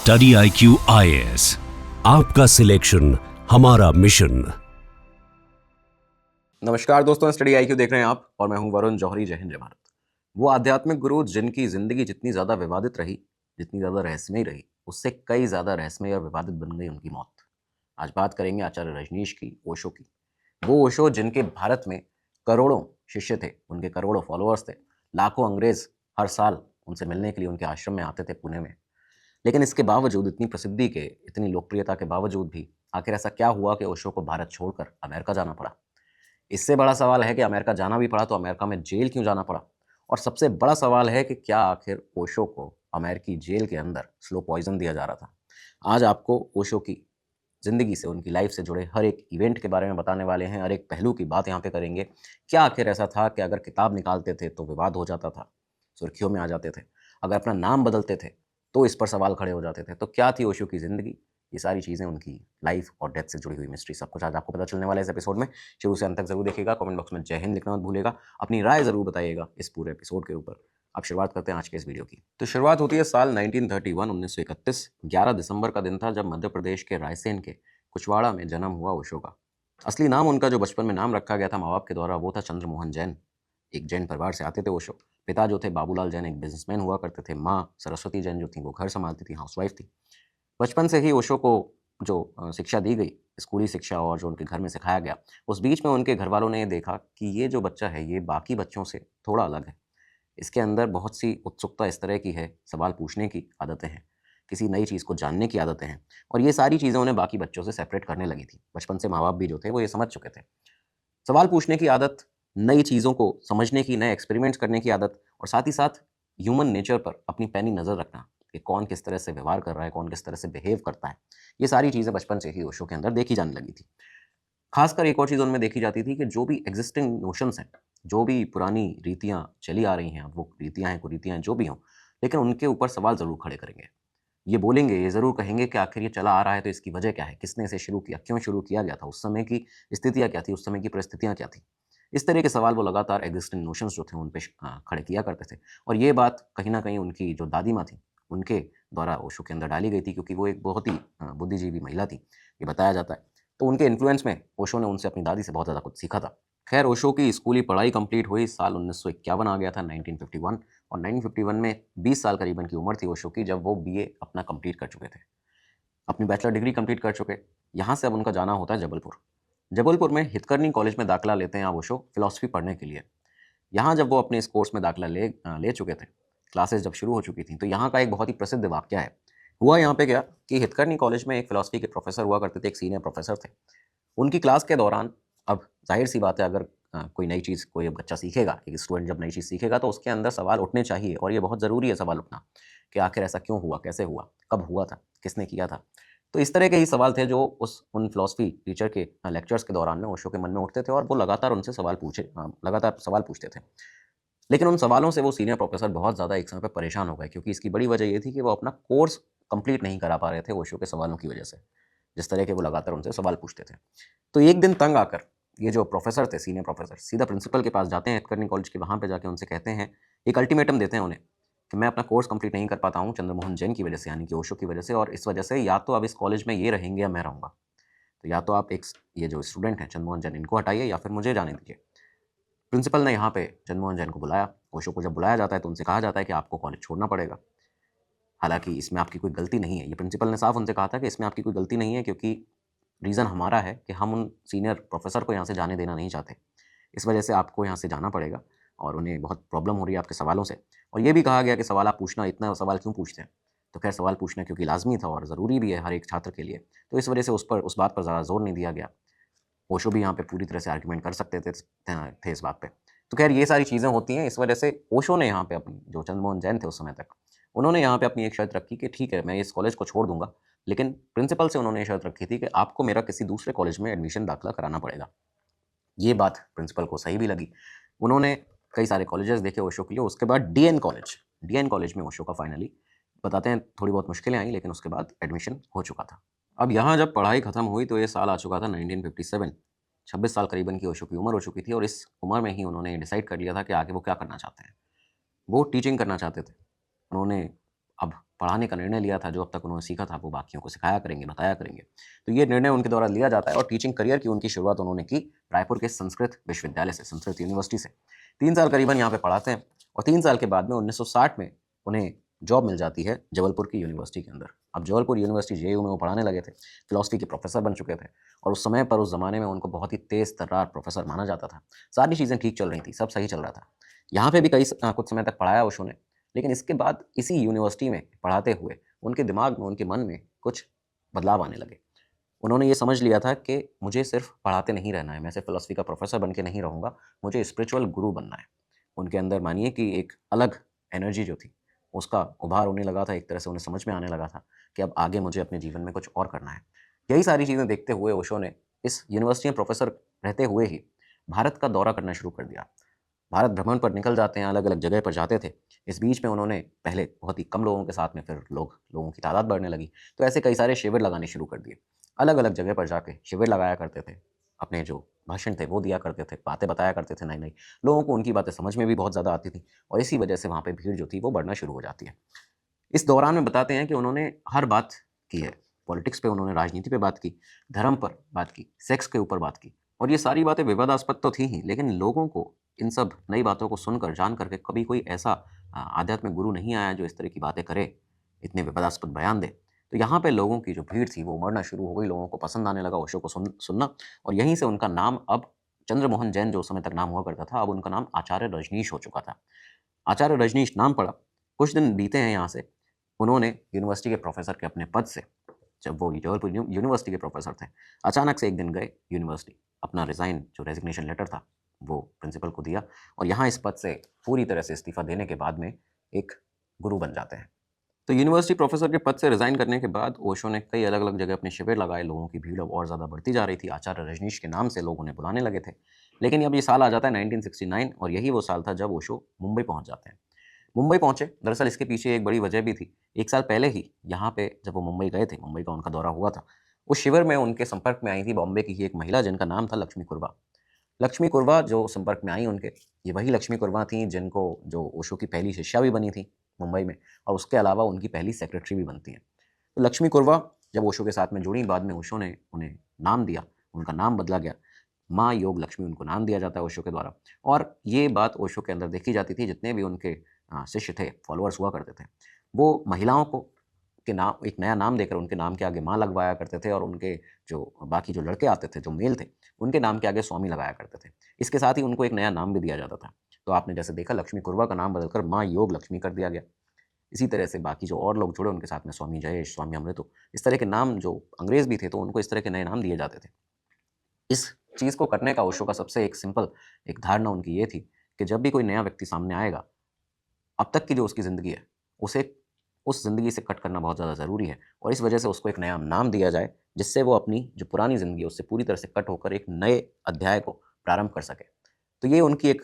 Study IQ IAS, आपका selection हमारा mission. नमस्कार दोस्तों, स्टडी IQ देख रहे हैं आप और मैं हूं वरुण जौहरी। जय हिंद जय भारत। वो आध्यात्मिक गुरु जिनकी जिंदगी जितनी ज्यादा विवादित रही, जितनी ज्यादा रहस्यमयी रही, उससे कई ज्यादा रहस्यमयी और विवादित बन गई उनकी मौत। आज बात करेंगे आचार्य रजनीश की, ओशो की। वो ओशो जिनके भारत में करोड़ों शिष्य थे, उनके करोड़ों फॉलोअर्स थे, लाखों अंग्रेज हर साल उनसे मिलने के लिए उनके आश्रम में आते थे पुणे में। लेकिन इसके बावजूद, इतनी प्रसिद्धि के, इतनी लोकप्रियता के बावजूद भी आखिर ऐसा क्या हुआ कि ओशो को भारत छोड़कर अमेरिका जाना पड़ा। इससे बड़ा सवाल है कि अमेरिका जाना भी पड़ा तो अमेरिका में जेल क्यों जाना पड़ा। और सबसे बड़ा सवाल है कि क्या आखिर ओशो को अमेरिकी जेल के अंदर स्लो पॉइजन दिया जा रहा था। आज आपको ओशो की ज़िंदगी से, उनकी लाइफ से जुड़े हर एक इवेंट के बारे में बताने वाले हैं, हर एक पहलू की बात यहाँ पे करेंगे। क्या आखिर ऐसा था कि अगर किताब निकालते थे तो विवाद हो जाता था, सुर्खियों में आ जाते थे, अगर अपना नाम बदलते थे तो इस पर सवाल खड़े हो जाते थे। तो क्या थी ओशो की ज़िंदगी, ये सारी चीज़ें, उनकी लाइफ और डेथ से जुड़ी हुई मिस्ट्री, सब कुछ आज आपको पता चलने वाला है इस एपिसोड में। शुरू से अंत तक जरूर देखिएगा। कमेंट बॉक्स में जय हिंद लिखना मत भूलिएगा। अपनी राय जरूर बताइएगा इस पूरे एपिसोड के ऊपर। अब शुरुआत करते हैं आज के इस वीडियो की। तो शुरुआत होती है साल 1931, 11 दिसंबर का दिन था जब मध्य प्रदेश के रायसेन के कुशवाड़ा में जन्म हुआ ओशो का। असली नाम उनका, जो बचपन में नाम रखा गया था माँ बाप के द्वारा, वो था चंद्रमोहन जैन। एक जैन परिवार से आते थे ओशो। पिता जो थे बाबूलाल जैन एक बिजनेसमैन हुआ करते थे। माँ सरस्वती जैन जो थी वो घर संभालती थी, हाउसवाइफ थी। बचपन से ही ओशो को जो शिक्षा दी गई, स्कूली शिक्षा और जो उनके घर में सिखाया गया, उस बीच में उनके घर वालों ने ये देखा कि ये जो बच्चा है ये बाकी बच्चों से थोड़ा अलग है। इसके अंदर बहुत सी उत्सुकता इस तरह की है, सवाल पूछने की आदतें हैं, किसी नई चीज़ को जानने की आदतें हैं, और ये सारी चीज़ें उन्हें बाकी बच्चों से सेपरेट करने लगी थी। बचपन से माँ बाप भी जो थे वो ये समझ चुके थे। सवाल पूछने की आदत, नई चीज़ों को समझने की, नए एक्सपेरिमेंट्स करने की आदत, और साथ ही साथ ह्यूमन नेचर पर अपनी पैनी नज़र रखना कि कौन किस तरह से व्यवहार कर रहा है, कौन किस तरह से बिहेव करता है, ये सारी चीज़ें बचपन से ही ओशो के अंदर देखी जाने लगी थी। खासकर एक और चीज़ उनमें देखी जाती थी कि जो भी एग्जिस्टिंग नोशंस हैं, जो भी पुरानी रीतियाँ चली आ रही हैं, अब वो रीतियाँ हैं, कुरीतियाँ हैं, जो भी हों, लेकिन उनके ऊपर सवाल ज़रूर खड़े करेंगे। ये बोलेंगे, ये ज़रूर कहेंगे कि आखिर ये चला आ रहा है तो इसकी वजह क्या है, किसने इसे शुरू किया, क्यों शुरू किया गया था, उस समय की स्थितियाँ क्या थी, उस समय की परिस्थितियाँ क्या थी। इस तरह के सवाल वो लगातार एग्जिस्टिंग नोशंस जो थे उन पे खड़े किया करते थे। और ये बात कहीं न कहीं उनकी जो दादी माँ थी, उनके द्वारा ओशो के अंदर डाली गई थी, क्योंकि वो एक बहुत ही बुद्धिजीवी महिला थी, ये बताया जाता है। तो उनके इन्फ्लुएंस में ओशो ने उनसे, अपनी दादी से बहुत ज़्यादा कुछ सीखा था। खैर, ओशो की स्कूली पढ़ाई कंप्लीट हुई, साल 1951 आ गया था, 1951। और 1951 में 20 साल करीबन की उम्र थी ओशो की जब वो BA अपना कंप्लीट कर चुके थे, अपनी बैचलर डिग्री कंप्लीट कर चुके। यहाँ से अब उनका जाना होता है जबलपुर। जबलपुर में हितकर्नी कॉलेज में दाखिला लेते हैं अब ओशो फिलॉसफी पढ़ने के लिए। यहाँ जब वो अपने इस कोर्स में दाखिला ले चुके थे, क्लासेस जब शुरू हो चुकी थी, तो यहाँ का एक बहुत ही प्रसिद्ध वाक्य है। हुआ यहाँ पे क्या कि हितकर्नी कॉलेज में एक फिलॉसफी के प्रोफेसर हुआ करते थे, एक सीनियर प्रोफेसर थे। उनकी क्लास के दौरान, अब ज़ाहिर-सी बात है, अगर कोई नई चीज़ कोई बच्चा सीखेगा, एक स्टूडेंट जब नई चीज़ सीखेगा तो उसके अंदर सवाल उठने चाहिए, और ये बहुत ज़रूरी है सवाल उठना कि आखिर ऐसा क्यों हुआ, कैसे हुआ, कब हुआ था, किसने किया था। तो इस तरह के ही सवाल थे जो उन फिलॉसफी टीचर के लेक्चर्स के दौरान में ओशो के मन में उठते थे, और वो लगातार उनसे लगातार सवाल पूछते थे। लेकिन उन सवालों से वो सीनियर प्रोफेसर बहुत ज़्यादा एक समय पे परेशान हो गए, क्योंकि इसकी बड़ी वजह ये थी कि वो अपना कोर्स कंप्लीट नहीं करा पा रहे थे ओशो के सवालों की वजह से, जिस तरह के वो लगातार उनसे सवाल पूछते थे। तो एक दिन तंग आकर ये जो प्रोफेसर थे, सीनियर प्रोफेसर, सीधा प्रिंसिपल के पास जाते हैं हितकर्नी कॉलेज के। वहाँ पे जाके उनसे कहते हैं, एक अल्टीमेटम देते हैं उन्हें कि मैं अपना कोर्स कंप्लीट नहीं कर पाता हूँ चंद्रमोहन जैन की वजह से, यानी कि ओशो की वजह से, और इस वजह से या तो अब इस कॉलेज में ये रहेंगे या मैं रहूँगा। तो या तो आप ये जो स्टूडेंट हैं चंद्रमोहन जैन, इनको हटाइए, या फिर मुझे जाने दीजिए। प्रिंसिपल ने यहाँ पे चंद्रमोहन जैन को बुलाया। ओशो को जब बुलाया जाता है तो उनसे कहा जाता है कि आपको कॉलेज छोड़ना पड़ेगा। हालाँकि इसमें आपकी कोई गलती नहीं है। ये प्रिंसिपल ने साफ उनसे कहा था कि इसमें आपकी कोई गलती नहीं है, क्योंकि रीज़न हमारा है कि हम उन सीनियर प्रोफ़ेसर को यहाँ से जाने देना नहीं चाहते। इस वजह से आपको यहाँ से जाना पड़ेगा, और उन्हें बहुत प्रॉब्लम हो रही है आपके सवालों से। और ये भी कहा गया कि सवाल आप पूछना, इतना सवाल क्यों पूछते हैं? तो खैर, सवाल पूछना क्योंकि लाज़मी था और ज़रूरी भी है हर एक छात्र के लिए। तो इस वजह से उस बात पर ज़्यादा ज़ोर नहीं दिया गया। ओशो भी यहाँ पे पूरी तरह से आर्गुमेंट कर सकते थे इस बात पे। तो खैर, ये सारी चीज़ें होती हैं। इस वजह से ओशो ने यहाँ पे अपनी, जो चंद्रमोहन जैन थे उस समय तक, उन्होंने यहाँ पे अपनी एक शर्त रखी कि ठीक है, मैं इस कॉलेज को छोड़ दूँगा, लेकिन प्रिंसिपल से उन्होंने ये शर्त रखी थी कि आपको मेरा किसी दूसरे कॉलेज में एडमिशन दाखिला कराना पड़ेगा। ये बात प्रिंसिपल को सही भी लगी। उन्होंने कई सारे कॉलेजेस देखे ओशो के लिए। उसके बाद डीएन कॉलेज में ओशो का फाइनली, बताते हैं, थोड़ी बहुत मुश्किलें आई, लेकिन उसके बाद एडमिशन हो चुका था। अब यहाँ जब पढ़ाई खत्म हुई तो ये साल आ चुका था 1957। 26 साल करीबन की ओशो की उम्र हो चुकी थी, और इस उम्र में ही उन्होंने डिसाइड कर लिया था कि आगे वो क्या करना चाहते हैं। वो टीचिंग करना चाहते थे। उन्होंने अब पढ़ाने का निर्णय लिया था, जो अब तक उन्होंने सीखा था वो बाकियों को सिखाया करेंगे, बताया करेंगे। तो ये निर्णय उनके द्वारा लिया जाता है और टीचिंग करियर की उनकी शुरुआत उन्होंने की रायपुर के संस्कृत विश्वविद्यालय से, संस्कृत यूनिवर्सिटी से। 3 साल करीबन यहाँ पे पढ़ाते हैं और 3 साल के बाद में 1960 में उन्हें जॉब मिल जाती है जबलपुर की यूनिवर्सिटी के अंदर। अब जबलपुर यूनिवर्सिटी जेयू में वो पढ़ाने लगे थे, फिलॉसफी के प्रोफेसर बन चुके थे और उस समय पर, उस ज़माने में उनको बहुत ही तेज़ तर्रार प्रोफेसर माना जाता था। सारी चीज़ें ठीक चल रही थी, सब सही चल रहा था। यहाँ पे भी कुछ समय तक पढ़ाया ओशो ने, लेकिन इसके बाद इसी यूनिवर्सिटी में पढ़ाते हुए उनके दिमाग में, उनके मन में कुछ बदलाव आने लगे। उन्होंने ये समझ लिया था कि मुझे सिर्फ पढ़ाते नहीं रहना है, मैं सिर्फ फिलॉसफी का प्रोफेसर बन के नहीं रहूँगा, मुझे स्पिरिचुअल गुरु बनना है। उनके अंदर मानिए कि एक अलग एनर्जी जो थी, उसका उभार होने लगा था। एक तरह से उन्हें समझ में आने लगा था कि अब आगे मुझे अपने जीवन में कुछ और करना है। यही सारी चीज़ें देखते हुए ओशो ने इस यूनिवर्सिटी में प्रोफेसर रहते हुए ही भारत का दौरा करना शुरू कर दिया। भारत भ्रमण पर निकल जाते हैं, अलग-अलग जगह पर जाते थे। इस बीच में उन्होंने पहले बहुत ही कम लोगों के साथ में, फिर लोगों की तादाद बढ़ने लगी, तो ऐसे कई सारे शिविर लगाने शुरू कर दिए। अलग-अलग जगह पर जाके शिविर लगाया करते थे, अपने जो भाषण थे वो दिया करते थे, बातें बताया करते थे नई-नई। लोगों को उनकी बातें समझ में भी बहुत ज़्यादा आती थी और इसी वजह से वहाँ पे भीड़ जो थी वो बढ़ना शुरू हो जाती है। इस दौरान में बताते हैं कि उन्होंने हर बात की है। पॉलिटिक्स पे उन्होंने, राजनीति पे बात की, धर्म पर बात की, सेक्स के ऊपर बात की और ये सारी बातें विवादास्पद तो थी ही, लेकिन लोगों को इन सब नई बातों को सुनकर, जान करके कभी कोई ऐसा आध्यात्मिक गुरु नहीं आया जो इस तरह की बातें करे, इतने विवादास्पद बयान दे। तो यहाँ पे लोगों की जो भीड़ थी वो उमड़ना शुरू हो गई, लोगों को पसंद आने लगा ओशो को सुनना और यहीं से उनका नाम अब चंद्रमोहन जैन, जो उस समय तक नाम हुआ करता था, अब उनका नाम आचार्य रजनीश हो चुका था। आचार्य रजनीश नाम पड़ा। कुछ दिन बीते हैं यहाँ से, उन्होंने यूनिवर्सिटी के प्रोफेसर के अपने पद से, जब वो जबलपुर यूनिवर्सिटी के प्रोफेसर थे, अचानक से एक दिन गए यूनिवर्सिटी, अपना रिज़ाइन, जो रेज़िग्नेशन लेटर था, वो प्रिंसिपल को दिया और यहाँ इस पद से पूरी तरह से इस्तीफ़ा देने के बाद में एक गुरु बन जाते हैं। तो यूनिवर्सिटी प्रोफेसर के पद से रिज़ाइन करने के बाद ओशो ने कई अलग-अलग जगह अपने शिविर लगाए, लोगों की भीड़ अब और ज़्यादा बढ़ती जा रही थी, आचार्य रजनीश के नाम से लोग उन्हें बुलाने लगे थे। लेकिन अब ये साल आ जाता है 1969 और यही वो साल था जब ओशो मुंबई पहुँच जाते हैं। मुंबई पहुँचे, दरअसल इसके पीछे एक बड़ी वजह भी थी। 1 साल पहले ही यहाँ पे जब वो मुंबई गए थे, मुंबई का उनका दौरा हुआ था, उस शिविर में उनके संपर्क में आई थी बॉम्बे की ही एक महिला जिनका नाम था लक्ष्मी कुर्वा। लक्ष्मी कुर्वा जो संपर्क में आई उनके, ये वही लक्ष्मी कुर्वा थीं जिनको, जो ओशो की पहली शिष्या भी बनी थी मुंबई में और उसके अलावा उनकी पहली सेक्रेटरी भी बनती हैं। तो लक्ष्मी कुर्वा जब ओशो के साथ में जुड़ी, बाद में ओशो ने उन्हें नाम दिया, उनका नाम बदला गया, माँ योग लक्ष्मी उनको नाम दिया जाता है ओशो के द्वारा और ये बात ओशो के अंदर देखी जाती थी। जितने भी उनके शिष्य थे, फॉलोअर्स हुआ करते थे, वो महिलाओं को के नाम, एक नया नाम देकर उनके नाम के आगे माँ लगवाया करते थे और उनके जो बाकी जो लड़के आते थे, जो मेल थे, उनके नाम के आगे स्वामी लगाया करते थे। इसके साथ ही उनको एक नया नाम भी दिया जाता था। तो आपने जैसे देखा, लक्ष्मी कुर्वा का नाम बदलकर माँ योग लक्ष्मी कर दिया गया। इसी तरह से बाकी जो और लोग जुड़े उनके साथ में, स्वामी जयेश, स्वामी अमृतो, इस तरह के नाम, जो अंग्रेज़ भी थे तो उनको इस तरह के नए नाम दिए जाते थे। इस चीज़ को करने का ओशो का सबसे एक सिंपल एक धारणा उनकी ये थी कि जब भी कोई नया व्यक्ति सामने आएगा, अब तक की जो उसकी ज़िंदगी है, उसे उस ज़िंदगी से कट करना बहुत ज़्यादा ज़रूरी है और इस वजह से उसको एक नया नाम दिया जाए, जिससे वो अपनी जो पुरानी ज़िंदगी है, उससे पूरी तरह से कट होकर एक नए अध्याय को प्रारंभ कर सके। तो ये उनकी एक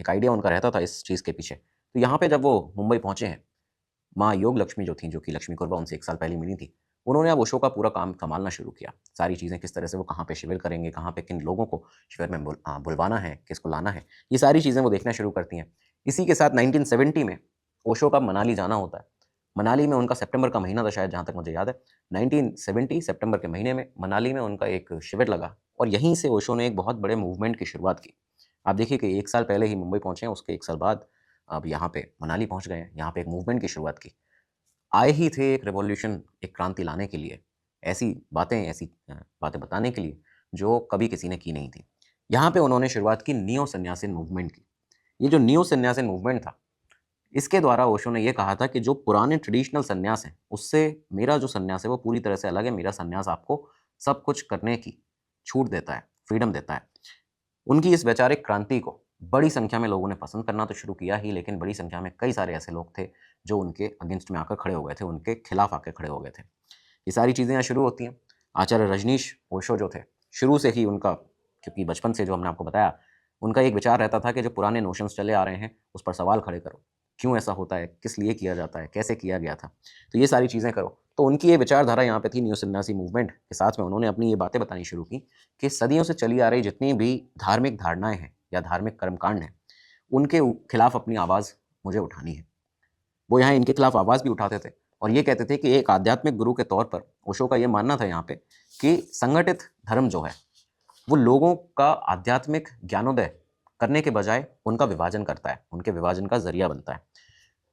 आइडिया उनका रहता था इस चीज़ के पीछे। तो यहाँ पे जब वो मुंबई पहुँचे हैं, माँ योग लक्ष्मी जो थीं, जो कि लक्ष्मी कुर्बा उनसे 1 साल पहले मिली थी, उन्होंने अब ओशो का पूरा काम सँभालना शुरू किया। सारी चीज़ें किस तरह से वो कहाँ पे शिविर करेंगे, कहाँ पे किन लोगों को शिविर में बुलवाना है, किसको लाना है, ये सारी चीज़ें वो देखना शुरू करती हैं। इसी के साथ 1970 में ओशो का मनाली जाना होता है। मनाली में उनका सितंबर का महीना था शायद, जहाँ तक मुझे याद है। 1970 सितंबर के महीने में मनाली में उनका एक शिविर लगा और यहीं से ओशो ने एक बहुत बड़े मूवमेंट की शुरुआत की। आप देखिए कि 1 साल पहले ही मुंबई पहुँचे हैं, उसके 1 साल बाद अब यहाँ पे मनाली पहुँच गए हैं, यहाँ पे एक मूवमेंट की शुरुआत की। आए ही थे एक रिवॉल्यूशन, एक क्रांति लाने के लिए, ऐसी बातें बताने के लिए जो कभी किसी ने की नहीं थी। यहाँ पे उन्होंने शुरुआत की नियो सन्यासीन मूवमेंट की। ये जो नियो सन्यासीन मूवमेंट था, इसके द्वारा ओशो ने ये कहा था कि जो पुराने ट्रेडिशनल सन्यास हैं, उससे मेरा जो सन्यास है वो पूरी तरह से अलग है। मेरा सन्यास आपको सब कुछ करने की छूट देता है, फ्रीडम देता है। उनकी इस वैचारिक क्रांति को बड़ी संख्या में लोगों ने पसंद करना तो शुरू किया ही, लेकिन बड़ी संख्या में कई सारे ऐसे लोग थे जो उनके अगेंस्ट में आकर खड़े हो गए थे, उनके खिलाफ आकर खड़े हो गए थे। ये सारी चीज़ें यहाँ शुरू होती हैं। आचार्य रजनीश ओशो जो थे, शुरू से ही उनका, क्योंकि बचपन से जो हमने आपको बताया, उनका एक विचार रहता था कि जो पुराने नोशंस चले आ रहे हैं, उस पर सवाल खड़े करो। क्यों ऐसा होता है? किस लिए किया जाता है? कैसे किया गया था? तो ये सारी चीज़ें करो। तो उनकी ये विचारधारा यहाँ पे थी। नियो सन्यासी मूवमेंट के साथ में उन्होंने अपनी ये बातें बतानी शुरू की कि सदियों से चली आ रही जितनी भी धार्मिक धारणाएँ हैं या धार्मिक कर्मकांड हैं, उनके खिलाफ अपनी आवाज़ मुझे उठानी है। वो यहाँ इनके खिलाफ आवाज़ भी उठाते थे और ये कहते थे कि एक आध्यात्मिक गुरु के तौर पर ओशो का ये मानना था यहाँ पे कि संगठित धर्म जो है वो लोगों का आध्यात्मिक ज्ञानोदय करने के बजाय उनका विभाजन करता है, उनके विभाजन का जरिया बनता है।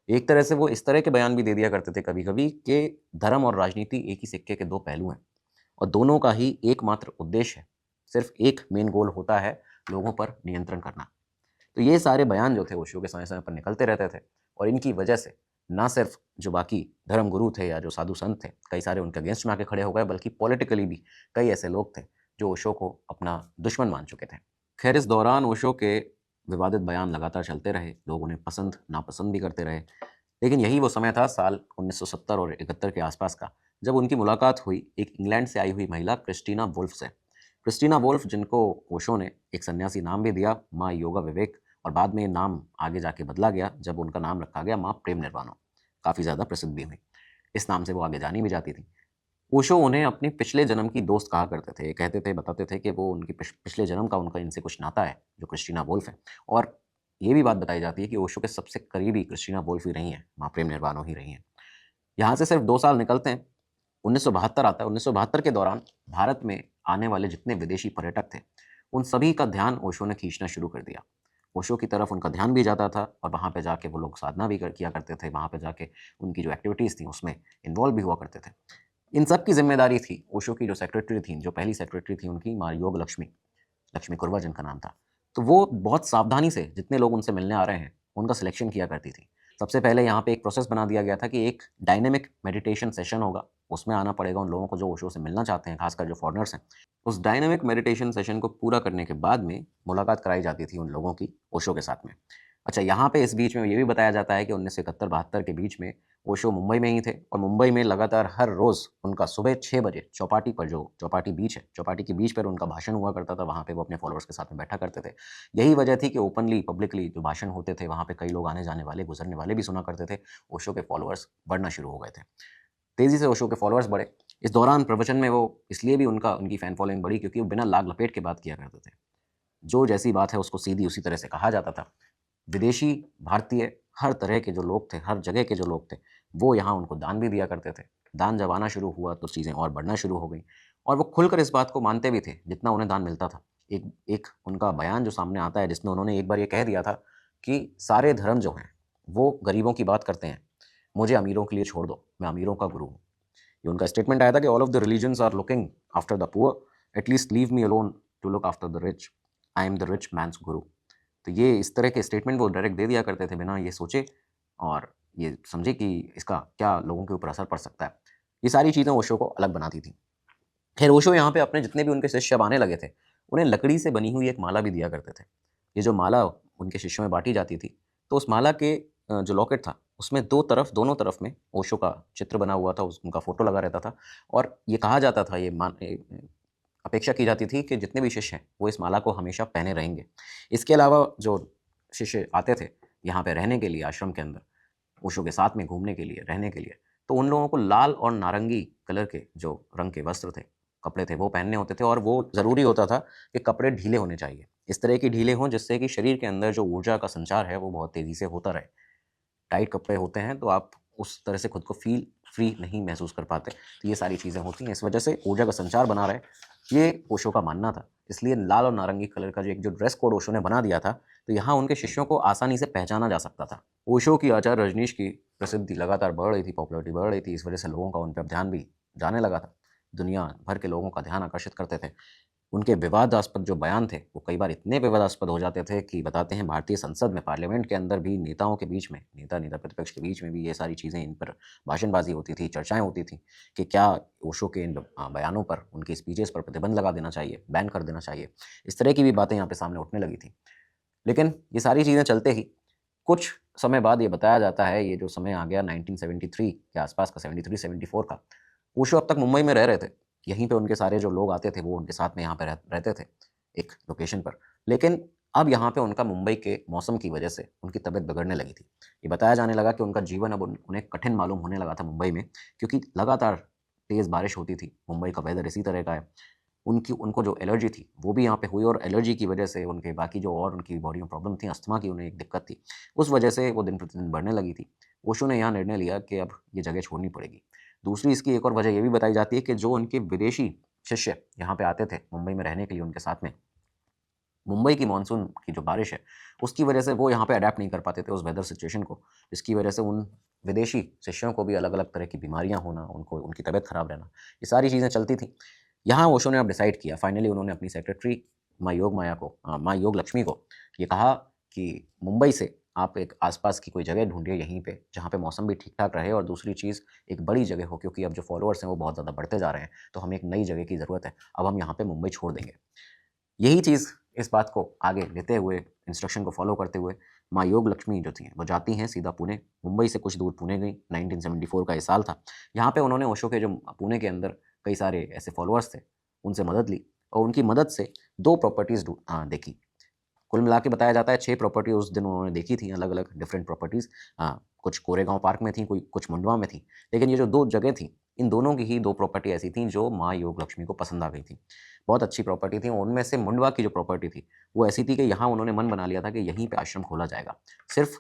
एक तरह से वो इस तरह के बयान भी दे दिया करते थे कभी-कभी कि धर्म और राजनीति एक ही सिक्के के दो पहलू हैं और दोनों का ही एकमात्र उद्देश्य है, सिर्फ एक मेन गोल होता है लोगों पर नियंत्रण करना। तो ये सारे बयान जो थे ओशो के समय-समय पर निकलते रहते थे और इनकी वजह से ना सिर्फ जो बाकी धर्म गुरु थे या जो साधु संत थे, कई सारे उनके अगेंस्ट में आके खड़े हो गए, बल्कि पॉलिटिकली भी कई ऐसे लोग थे जो ओशो को अपना दुश्मन मान चुके थे। खैर इस दौरान ओशो के विवादित बयान लगातार चलते रहे, लोग उन्हें पसंद नापसंद भी करते रहे। लेकिन यही वो समय था साल 1970 और 71 के आसपास का, जब उनकी मुलाकात हुई एक इंग्लैंड से आई हुई महिला क्रिस्टीना वुल्फ से। क्रिस्टीना वुल्फ जिनको ओशो ने एक सन्यासी नाम भी दिया, माँ योगा विवेक, और बाद में ये नाम आगे जाके बदला गया जब उनका नाम रखा गया माँ प्रेम निर्वाणो। काफ़ी ज़्यादा प्रसिद्ध भी हुई। इस नाम से वो आगे जानी भी जाती थी। ओशो उन्हें अपने पिछले जन्म की दोस्त कहा करते थे। ये कहते थे, बताते थे कि वो उनके पिछले जन्म का उनका इनसे कुछ नाता है, जो क्रिस्टीना वुल्फ है। और ये भी बात बताई जाती है कि ओशो के सबसे करीबी क्रिस्टीना वुल्फ ही रही हैं, माँ प्रेम निर्वाणो ही रही हैं। यहाँ से सिर्फ 2 साल निकलते हैं, 1972 आता है। 1972 के दौरान भारत में आने वाले जितने विदेशी पर्यटक थे, उन सभी का ध्यान ओशो ने खींचना शुरू कर दिया। ओशो की तरफ उनका ध्यान भी जाता था और वहाँ पे जाके वो लोग साधना भी किया करते थे। वहाँ पे जाके उनकी जो एक्टिविटीज़ थी उसमें इन्वॉल्व भी हुआ करते थे। इन सब की ज़िम्मेदारी थी ओशो की जो सेक्रेटरी थी, जो पहली सेक्रेटरी थी उनकी, माँ योग लक्ष्मी, लक्ष्मी कुर्वा जिनका नाम था। तो वो बहुत सावधानी से जितने लोग उनसे मिलने आ रहे हैं, उनका सिलेक्शन किया करती थी। सबसे पहले यहाँ पे एक प्रोसेस बना दिया गया था कि एक डायनामिक मेडिटेशन सेशन होगा, उसमें आना पड़ेगा उन लोगों को जो ओशो से मिलना चाहते हैं, खासकर जो फॉरेनर्स हैं। उस डायनामिक मेडिटेशन सेशन को पूरा करने के बाद में मुलाकात कराई जाती थी उन लोगों की ओशो के साथ में। अच्छा, यहाँ पे इस बीच में ये भी बताया जाता है कि 1971-72 के बीच में ओशो मुंबई में ही थे और मुंबई में लगातार हर रोज़ उनका सुबह 6 बजे चौपाटी पर, जो चौपाटी बीच है, चौपाटी के बीच पर उनका भाषण हुआ करता था। वहाँ पे वो अपने फॉलोअर्स के साथ में बैठा करते थे। यही वजह थी कि ओपनली, पब्लिकली जो भाषण होते थे, वहाँ पे कई लोग आने-जाने वाले, गुज़रने वाले भी सुना करते थे। ओशो के फॉलोअर्स बढ़ना शुरू हो गए थे। तेज़ी से ओशो के फॉलोअर्स बढ़े। इस दौरान प्रवचन में वो इसलिए भी उनकी फ़ैन फॉलोइंग बढ़ी क्योंकि वो बिना लाग लपेट के बात किया करते थे। जो जैसी बात है उसको सीधी उसी तरह से कहा जाता था। विदेशी, भारतीय, हर तरह के जो लोग थे, हर जगह के जो लोग थे, वो यहाँ उनको दान भी दिया करते थे। दान जब आना शुरू हुआ तो चीज़ें और बढ़ना शुरू हो गईं और वो खुलकर इस बात को मानते भी थे, जितना उन्हें दान मिलता था। एक एक उनका बयान जो सामने आता है जिसमें उन्होंने एक बार ये कह दिया था कि सारे धर्म जो हैं, वो गरीबों की बात करते हैं, मुझे अमीरों के लिए छोड़ दो, मैं अमीरों का गुरु हूँ। ये उनका स्टेटमेंट आया था कि all of the religions are looking after the poor, at least leave me alone to look after the rich, I am the rich man's guru. तो ये इस तरह के स्टेटमेंट वो डायरेक्ट दे दिया करते थे बिना ये सोचे और ये समझे कि इसका क्या लोगों के ऊपर असर पड़ सकता है। ये सारी चीज़ें ओशो को अलग बनाती थी। खैर ओशो यहाँ पे अपने जितने भी उनके शिष्य अब आने लगे थे, उन्हें लकड़ी से बनी हुई एक माला भी दिया करते थे। ये जो माला उनके शिष्यों में बाँटी जाती थी, तो उस माला के जो लॉकेट था, उसमें दोनों तरफ में ओशो का चित्र बना हुआ था, उनका फ़ोटो लगा रहता था और ये कहा जाता था, अपेक्षा की जाती थी कि जितने भी शिष्य हैं, वो इस माला को हमेशा पहने रहेंगे। इसके अलावा जो शिष्य आते थे यहाँ पे रहने के लिए आश्रम के अंदर, ओशो के साथ में घूमने के लिए, रहने के लिए, तो उन लोगों को लाल और नारंगी कलर के जो रंग के वस्त्र थे, कपड़े थे, वो पहनने होते थे और वो ज़रूरी होता था कि कपड़े ढीले होने चाहिए। इस तरह के ढीले हों जिससे कि शरीर के अंदर जो ऊर्जा का संचार है, वो बहुत तेज़ी से होता रहे। टाइट कपड़े होते हैं तो आप उस तरह से खुद को फ़ील फ्री नहीं महसूस कर पाते। तो ये सारी चीज़ें होती हैं, इस वजह से ऊर्जा का संचार बना रहे, ये ओशो का मानना था। इसलिए लाल और नारंगी कलर का जो ड्रेस कोड ओशो ने बना दिया था, तो यहाँ उनके शिष्यों को आसानी से पहचाना जा सकता था। ओशो की आचार्य रजनीश की प्रसिद्धि लगातार बढ़ रही थी, पॉपुलैरिटी बढ़ रही थी, इस वजह से लोगों का उन पे अब ध्यान भी जाने लगा था। दुनिया भर के लोगों का ध्यान आकर्षित करते थे। उनके विवादास्पद जो बयान थे, वो कई बार इतने विवादास्पद हो जाते थे कि बताते हैं भारतीय संसद में, पार्लियामेंट के अंदर भी नेताओं के बीच में, नेता प्रतिपक्ष के बीच में भी ये सारी चीज़ें, इन पर भाषणबाजी होती थी, चर्चाएँ होती थी कि क्या ओशो के इन बयानों पर, उनकी स्पीचेज़ पर प्रतिबंध लगा देना चाहिए, बैन कर देना चाहिए। इस तरह की भी बातें यहाँ पे सामने उठने लगी थी। लेकिन ये सारी चीज़ें चलते ही कुछ समय बाद ये बताया जाता है, ये जो समय आ गया 1973 के आसपास का, 73-74 का, ओशो अब तक मुंबई में रह रहे थे। यहीं पे उनके सारे जो लोग आते थे वो उनके साथ में यहाँ पे रहते थे एक लोकेशन पर। लेकिन अब यहाँ पे उनका मुंबई के मौसम की वजह से उनकी तबीयत बिगड़ने लगी थी। ये बताया जाने लगा कि उनका जीवन अब उन्हें कठिन मालूम होने लगा था मुंबई में, क्योंकि लगातार तेज़ बारिश होती थी। मुंबई का वेदर इसी तरह का है। उनको जो एलर्जी थी वो भी यहाँ पे हुई और एलर्जी की वजह से उनके बाकी जो और उनकी बॉडी में प्रॉब्लम थी, अस्थमा की उन्हें एक दिक्कत थी, उस वजह से वो दिन प्रतिदिन बढ़ने लगी थी। ओशो ने यहाँ निर्णय लिया कि अब ये जगह छोड़नी पड़ेगी। दूसरी इसकी एक और वजह ये भी बताई जाती है कि जो उनके विदेशी शिष्य यहाँ पे आते थे मुंबई में रहने के लिए उनके साथ में, मुंबई की मानसून की जो बारिश है, उसकी वजह से वो यहाँ पे अडैप्ट नहीं कर पाते थे उस वेदर सिचुएशन को, जिसकी वजह से उन विदेशी शिष्यों को भी अलग-अलग तरह की बीमारियाँ होना, उनको उनकी तबीयत खराब रहना, ये सारी चीज़ें चलती थीं। यहाँ ओशो ने अब डिसाइड किया, फाइनली उन्होंने अपनी सेक्रेटरी माँ योग लक्ष्मी को ये कहा कि मुंबई से आप एक आस-पास की कोई जगह ढूँढिए यहीं पे, जहाँ पे मौसम भी ठीक-ठाक रहे और दूसरी चीज़ एक बड़ी जगह हो, क्योंकि अब जो फॉलोअर्स हैं वो बहुत ज़्यादा बढ़ते जा रहे हैं, तो हमें एक नई जगह की ज़रूरत है। अब हम यहाँ पे मुंबई छोड़ देंगे। यही चीज़ इस बात को आगे लेते हुए, इंस्ट्रक्शन को फ़ॉलो करते हुए, माँ योग लक्ष्मी जो थीं, वो जाती हैं सीधा पुणे। मुंबई से कुछ दूर पुणे गईं, 1974 का ये साल था। यहाँ पे उन्होंने ओशो के जो पुणे के अंदर कई सारे ऐसे फ़ॉलोअर्स थे, उनसे मदद ली और उनकी मदद से 2 प्रॉपर्टीज़ देखी। कुल मिला के बताया जाता है 6 प्रॉपर्टी उस दिन उन्होंने देखी थी, अलग-अलग डिफरेंट प्रॉपर्टीज़। कुछ कोरेगाँव पार्क में थी, कोई कुछ मुंडवा में थी। लेकिन ये जो 2 जगह थी, इन दोनों की ही 2 प्रॉपर्टी ऐसी थी जो माँ योग लक्ष्मी को पसंद आ गई थी। बहुत अच्छी प्रॉपर्टी थी, उनमें से मुंडवा की जो प्रॉपर्टी थी, वो ऐसी थी कि यहाँ उन्होंने मन बना लिया था कि यहीं पे आश्रम खोला जाएगा। सिर्फ़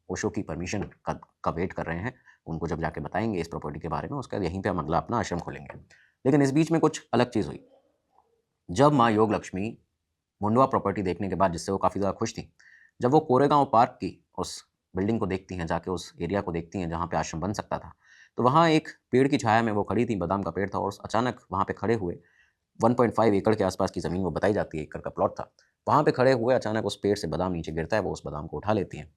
ओशो की परमिशन का वेट कर रहे हैं, उनको जब जाके बताएँगे इस प्रॉपर्टी के बारे में, उसके बाद यहीं पे हम अगला अपना आश्रम खोलेंगे। लेकिन इस बीच में कुछ अलग चीज़ हुई। जब माँ योग लक्ष्मी मुंडवा प्रॉपर्टी देखने के बाद, जिससे वो काफ़ी ज़्यादा खुश थीं, जब वो कोरेगाँव पार्क की उस बिल्डिंग को देखती हैं, जाके उस एरिया को देखती हैं जहाँ पे आश्रम बन सकता था, तो वहाँ एक पेड़ की छाया में वो खड़ी थीं, बादाम का पेड़ था और अचानक वहाँ पे खड़े हुए 1.5 एकड़ के आसपास की ज़मीन वो बताई जाती है, एकड़ का प्लॉट था। वहाँ पे खड़े हुए अचानक उस पेड़ से बादाम नीचे गिरता है, वो उस बादाम को उठा लेती हैं।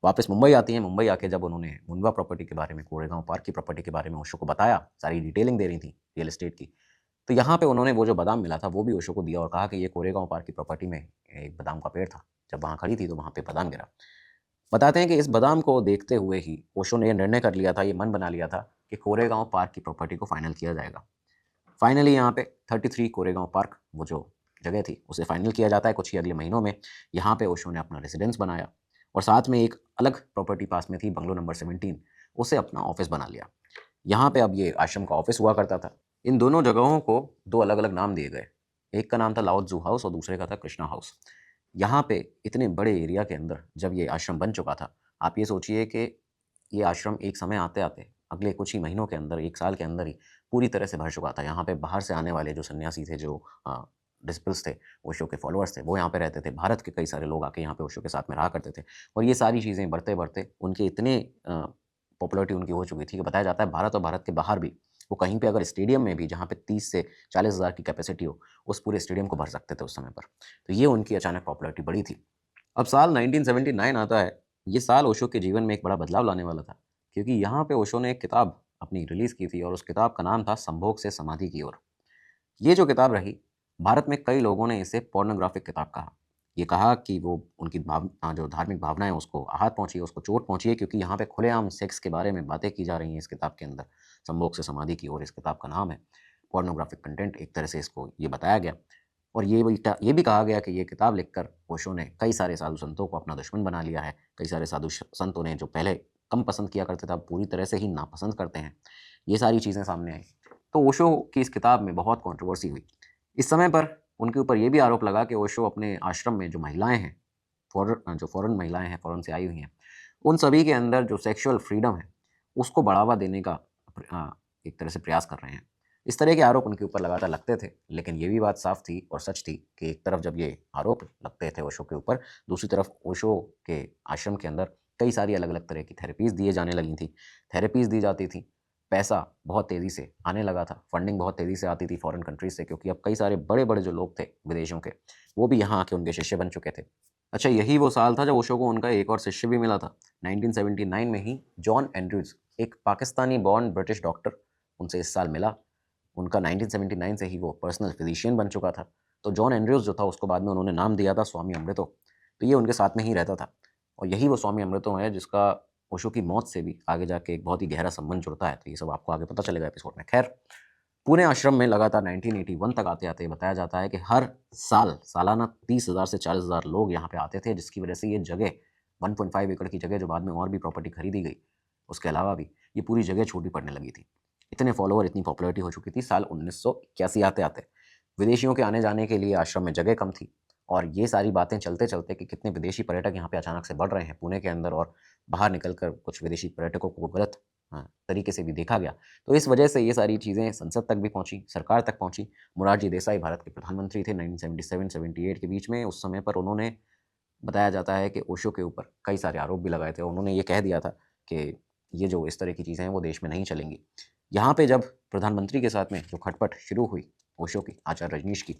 वापस मुंबई आती हैं, मुंबई आके जब उन्होंने मुंडवा प्रॉपर्टी के बारे में, कोरेगाँव पार्क की प्रॉपर्टी के बारे में ओशो को बताया, सारी डिटेलिंग दे रही थीं रियल एस्टेट की, तो यहाँ पे उन्होंने वो जो बादाम मिला था, वो भी ओशो को दिया और कहा कि ये कोरेगाँव पार्क की प्रॉपर्टी में एक बादाम का पेड़ था। जब वहाँ खड़ी थी, तो वहाँ पे बादाम गिरा। बताते हैं कि इस बादाम को देखते हुए ही ओशो ने ये निर्णय कर लिया था, ये मन बना लिया था कि कोरेगाँव पार्क की प्रॉपर्टी को फाइनल किया जाएगा। फाइनली यहाँ पे 33 कोरेगाँव पार्क, वो जो जगह थी, उसे फाइनल किया जाता है कुछ ही अगले महीनों में। यहाँ पे ओशो ने अपना रेज़िडेंस बनाया और साथ में एक अलग प्रॉपर्टी पास में थी, बंगलो नंबर 17, उसे अपना ऑफ़िस बना लिया। यहाँ पे अब ये आश्रम का ऑफ़िस हुआ करता था। इन दोनों जगहों को 2 अलग-अलग नाम दिए गए। एक का नाम था लाओ त्ज़ू हाउस और दूसरे का था कृष्णा हाउस। यहाँ पे इतने बड़े एरिया के अंदर जब ये आश्रम बन चुका था, आप ये सोचिए कि ये आश्रम एक समय आते-आते अगले कुछ ही महीनों के अंदर, 1 साल के अंदर ही पूरी तरह से भर चुका था। यहाँ पे बाहर से आने वाले जो सन्यासी थे, जो डिसिपल्स थे, ओशो के फॉलोअर्स थे, वो यहाँ पे रहते थे। भारत के कई सारे लोग आके यहाँ पे ओशो के साथ में रहा करते थे और ये सारी चीज़ें बढ़ते-बढ़ते उनके इतने पॉपुलैरिटी उनकी हो चुकी थी कि बताया जाता है भारत और भारत के बाहर भी वो कहीं पे अगर स्टेडियम में भी, जहाँ पे 30 से 40 हज़ार की कैपेसिटी हो, उस पूरे स्टेडियम को भर सकते थे उस समय पर। तो ये उनकी अचानक पॉपुलैरिटी बढ़ी थी। अब साल 1979 आता है। ये साल ओशो के जीवन में एक बड़ा बदलाव लाने वाला था, क्योंकि यहाँ पे ओशो ने एक किताब अपनी रिलीज़ की थी और उस किताब का नाम था संभोग से समाधि की ओर। ये जो किताब रही, भारत में कई लोगों ने इसे पोर्नोग्राफिक किताब कहा। ये कहा कि वो उनकी जो धार्मिक भावनाएँ उसको आहत पहुँची है, उसको चोट पहुँची है, क्योंकि यहाँ पे खुलेआम सेक्स के बारे में बातें की जा रही हैं इस किताब के अंदर। संभोग से समाधि की ओर इस किताब का नाम है। पोर्नोग्राफिक कंटेंट एक तरह से इसको ये बताया गया और ये भी कहा गया कि ये किताब लिखकर ओशो ने कई सारे साधु संतों को अपना दुश्मन बना लिया है। कई सारे साधु संत उन्हें जो पहले कम पसंद किया करते थे, अब पूरी तरह से ही नापसंद करते हैं। ये सारी चीज़ें सामने आई। तो ओशो की इस किताब में बहुत कंट्रोवर्सी हुई। इस समय पर उनके ऊपर ये भी आरोप लगा कि ओशो अपने आश्रम में जो महिलाएँ हैं, जो फ़ॉरेन महिलाएँ हैं, फ़ॉरेन से आई हुई हैं, उन सभी के अंदर जो सेक्सुअल फ्रीडम है, उसको बढ़ावा देने का एक तरह से प्रयास कर रहे हैं। इस तरह के आरोप उनके ऊपर लगातार लगते थे, लेकिन ये भी बात साफ़ थी और सच थी कि एक तरफ जब ये आरोप लगते थे ओशो के ऊपर, दूसरी तरफ ओशो के आश्रम के अंदर कई सारी अलग-अलग तरह की थेरेपीज़ दिए जाने लगी थी। थेरेपीज़ दी जाती थी, पैसा बहुत तेज़ी से आने लगा था, फंडिंग बहुत तेज़ी से आती थी फ़ॉरेन कंट्रीज़ से, क्योंकि अब कई सारे बड़े-बड़े जो लोग थे विदेशों के, वो भी यहाँ आके उनके शिष्य बन चुके थे। अच्छा, यही वो साल था जब ओशो को उनका एक और शिष्य भी मिला था। 1979 में ही जॉन एंड्रयूज़, एक पाकिस्तानी बॉर्न ब्रिटिश डॉक्टर, उनसे इस साल मिला। उनका 1979 से ही वो पर्सनल फिज़िशियन बन चुका था। तो जॉन एंड्रयूज़ जो था, उसको बाद में उन्होंने नाम दिया था स्वामी अमृतो। तो ये उनके साथ में ही रहता था और यही वो स्वामी अमृतो है जिसका ओशो की मौत से भी आगे जाके एक बहुत ही गहरा संबंध जुड़ता है। तो ये सब आपको आगे पता चलेगा एपिसोड में। खैर, पुणे आश्रम में लगातार 1981 तक आते-आते बताया जाता है कि हर साल सालाना 30,000 से 40,000 लोग यहाँ पे आते थे, जिसकी वजह से ये जगह 1.5 एकड़ की जगह, जो बाद में और भी प्रॉपर्टी खरीदी गई, उसके अलावा भी ये पूरी जगह छोटी पड़ने लगी थी। इतने फॉलोवर, इतनी पॉपुलैरिटी हो चुकी थी। साल 1981 आते-आते विदेशियों के आने-जाने के लिए आश्रम में जगह कम थी और ये सारी बातें चलते-चलते कि कितने विदेशी पर्यटक यहाँ पे अचानक से बढ़ रहे हैं पुणे के अंदर, और बाहर निकलकर कुछ विदेशी पर्यटकों को गलत तरीके से भी देखा गया। तो इस वजह से ये सारी चीज़ें संसद तक भी पहुँची, सरकार तक पहुँची। मोरारजी देसाई भारत के प्रधानमंत्री थे 1977-78 के बीच में। उस समय पर उन्होंने, बताया जाता है कि ओशो के ऊपर कई सारे आरोप भी लगाए थे। उन्होंने ये कह दिया था कि ये जो इस तरह की चीज़ें हैं वो देश में नहीं चलेंगी। यहाँ पे जब प्रधानमंत्री के साथ में जो खटपट शुरू हुई ओशो की, आचार्य रजनीश की,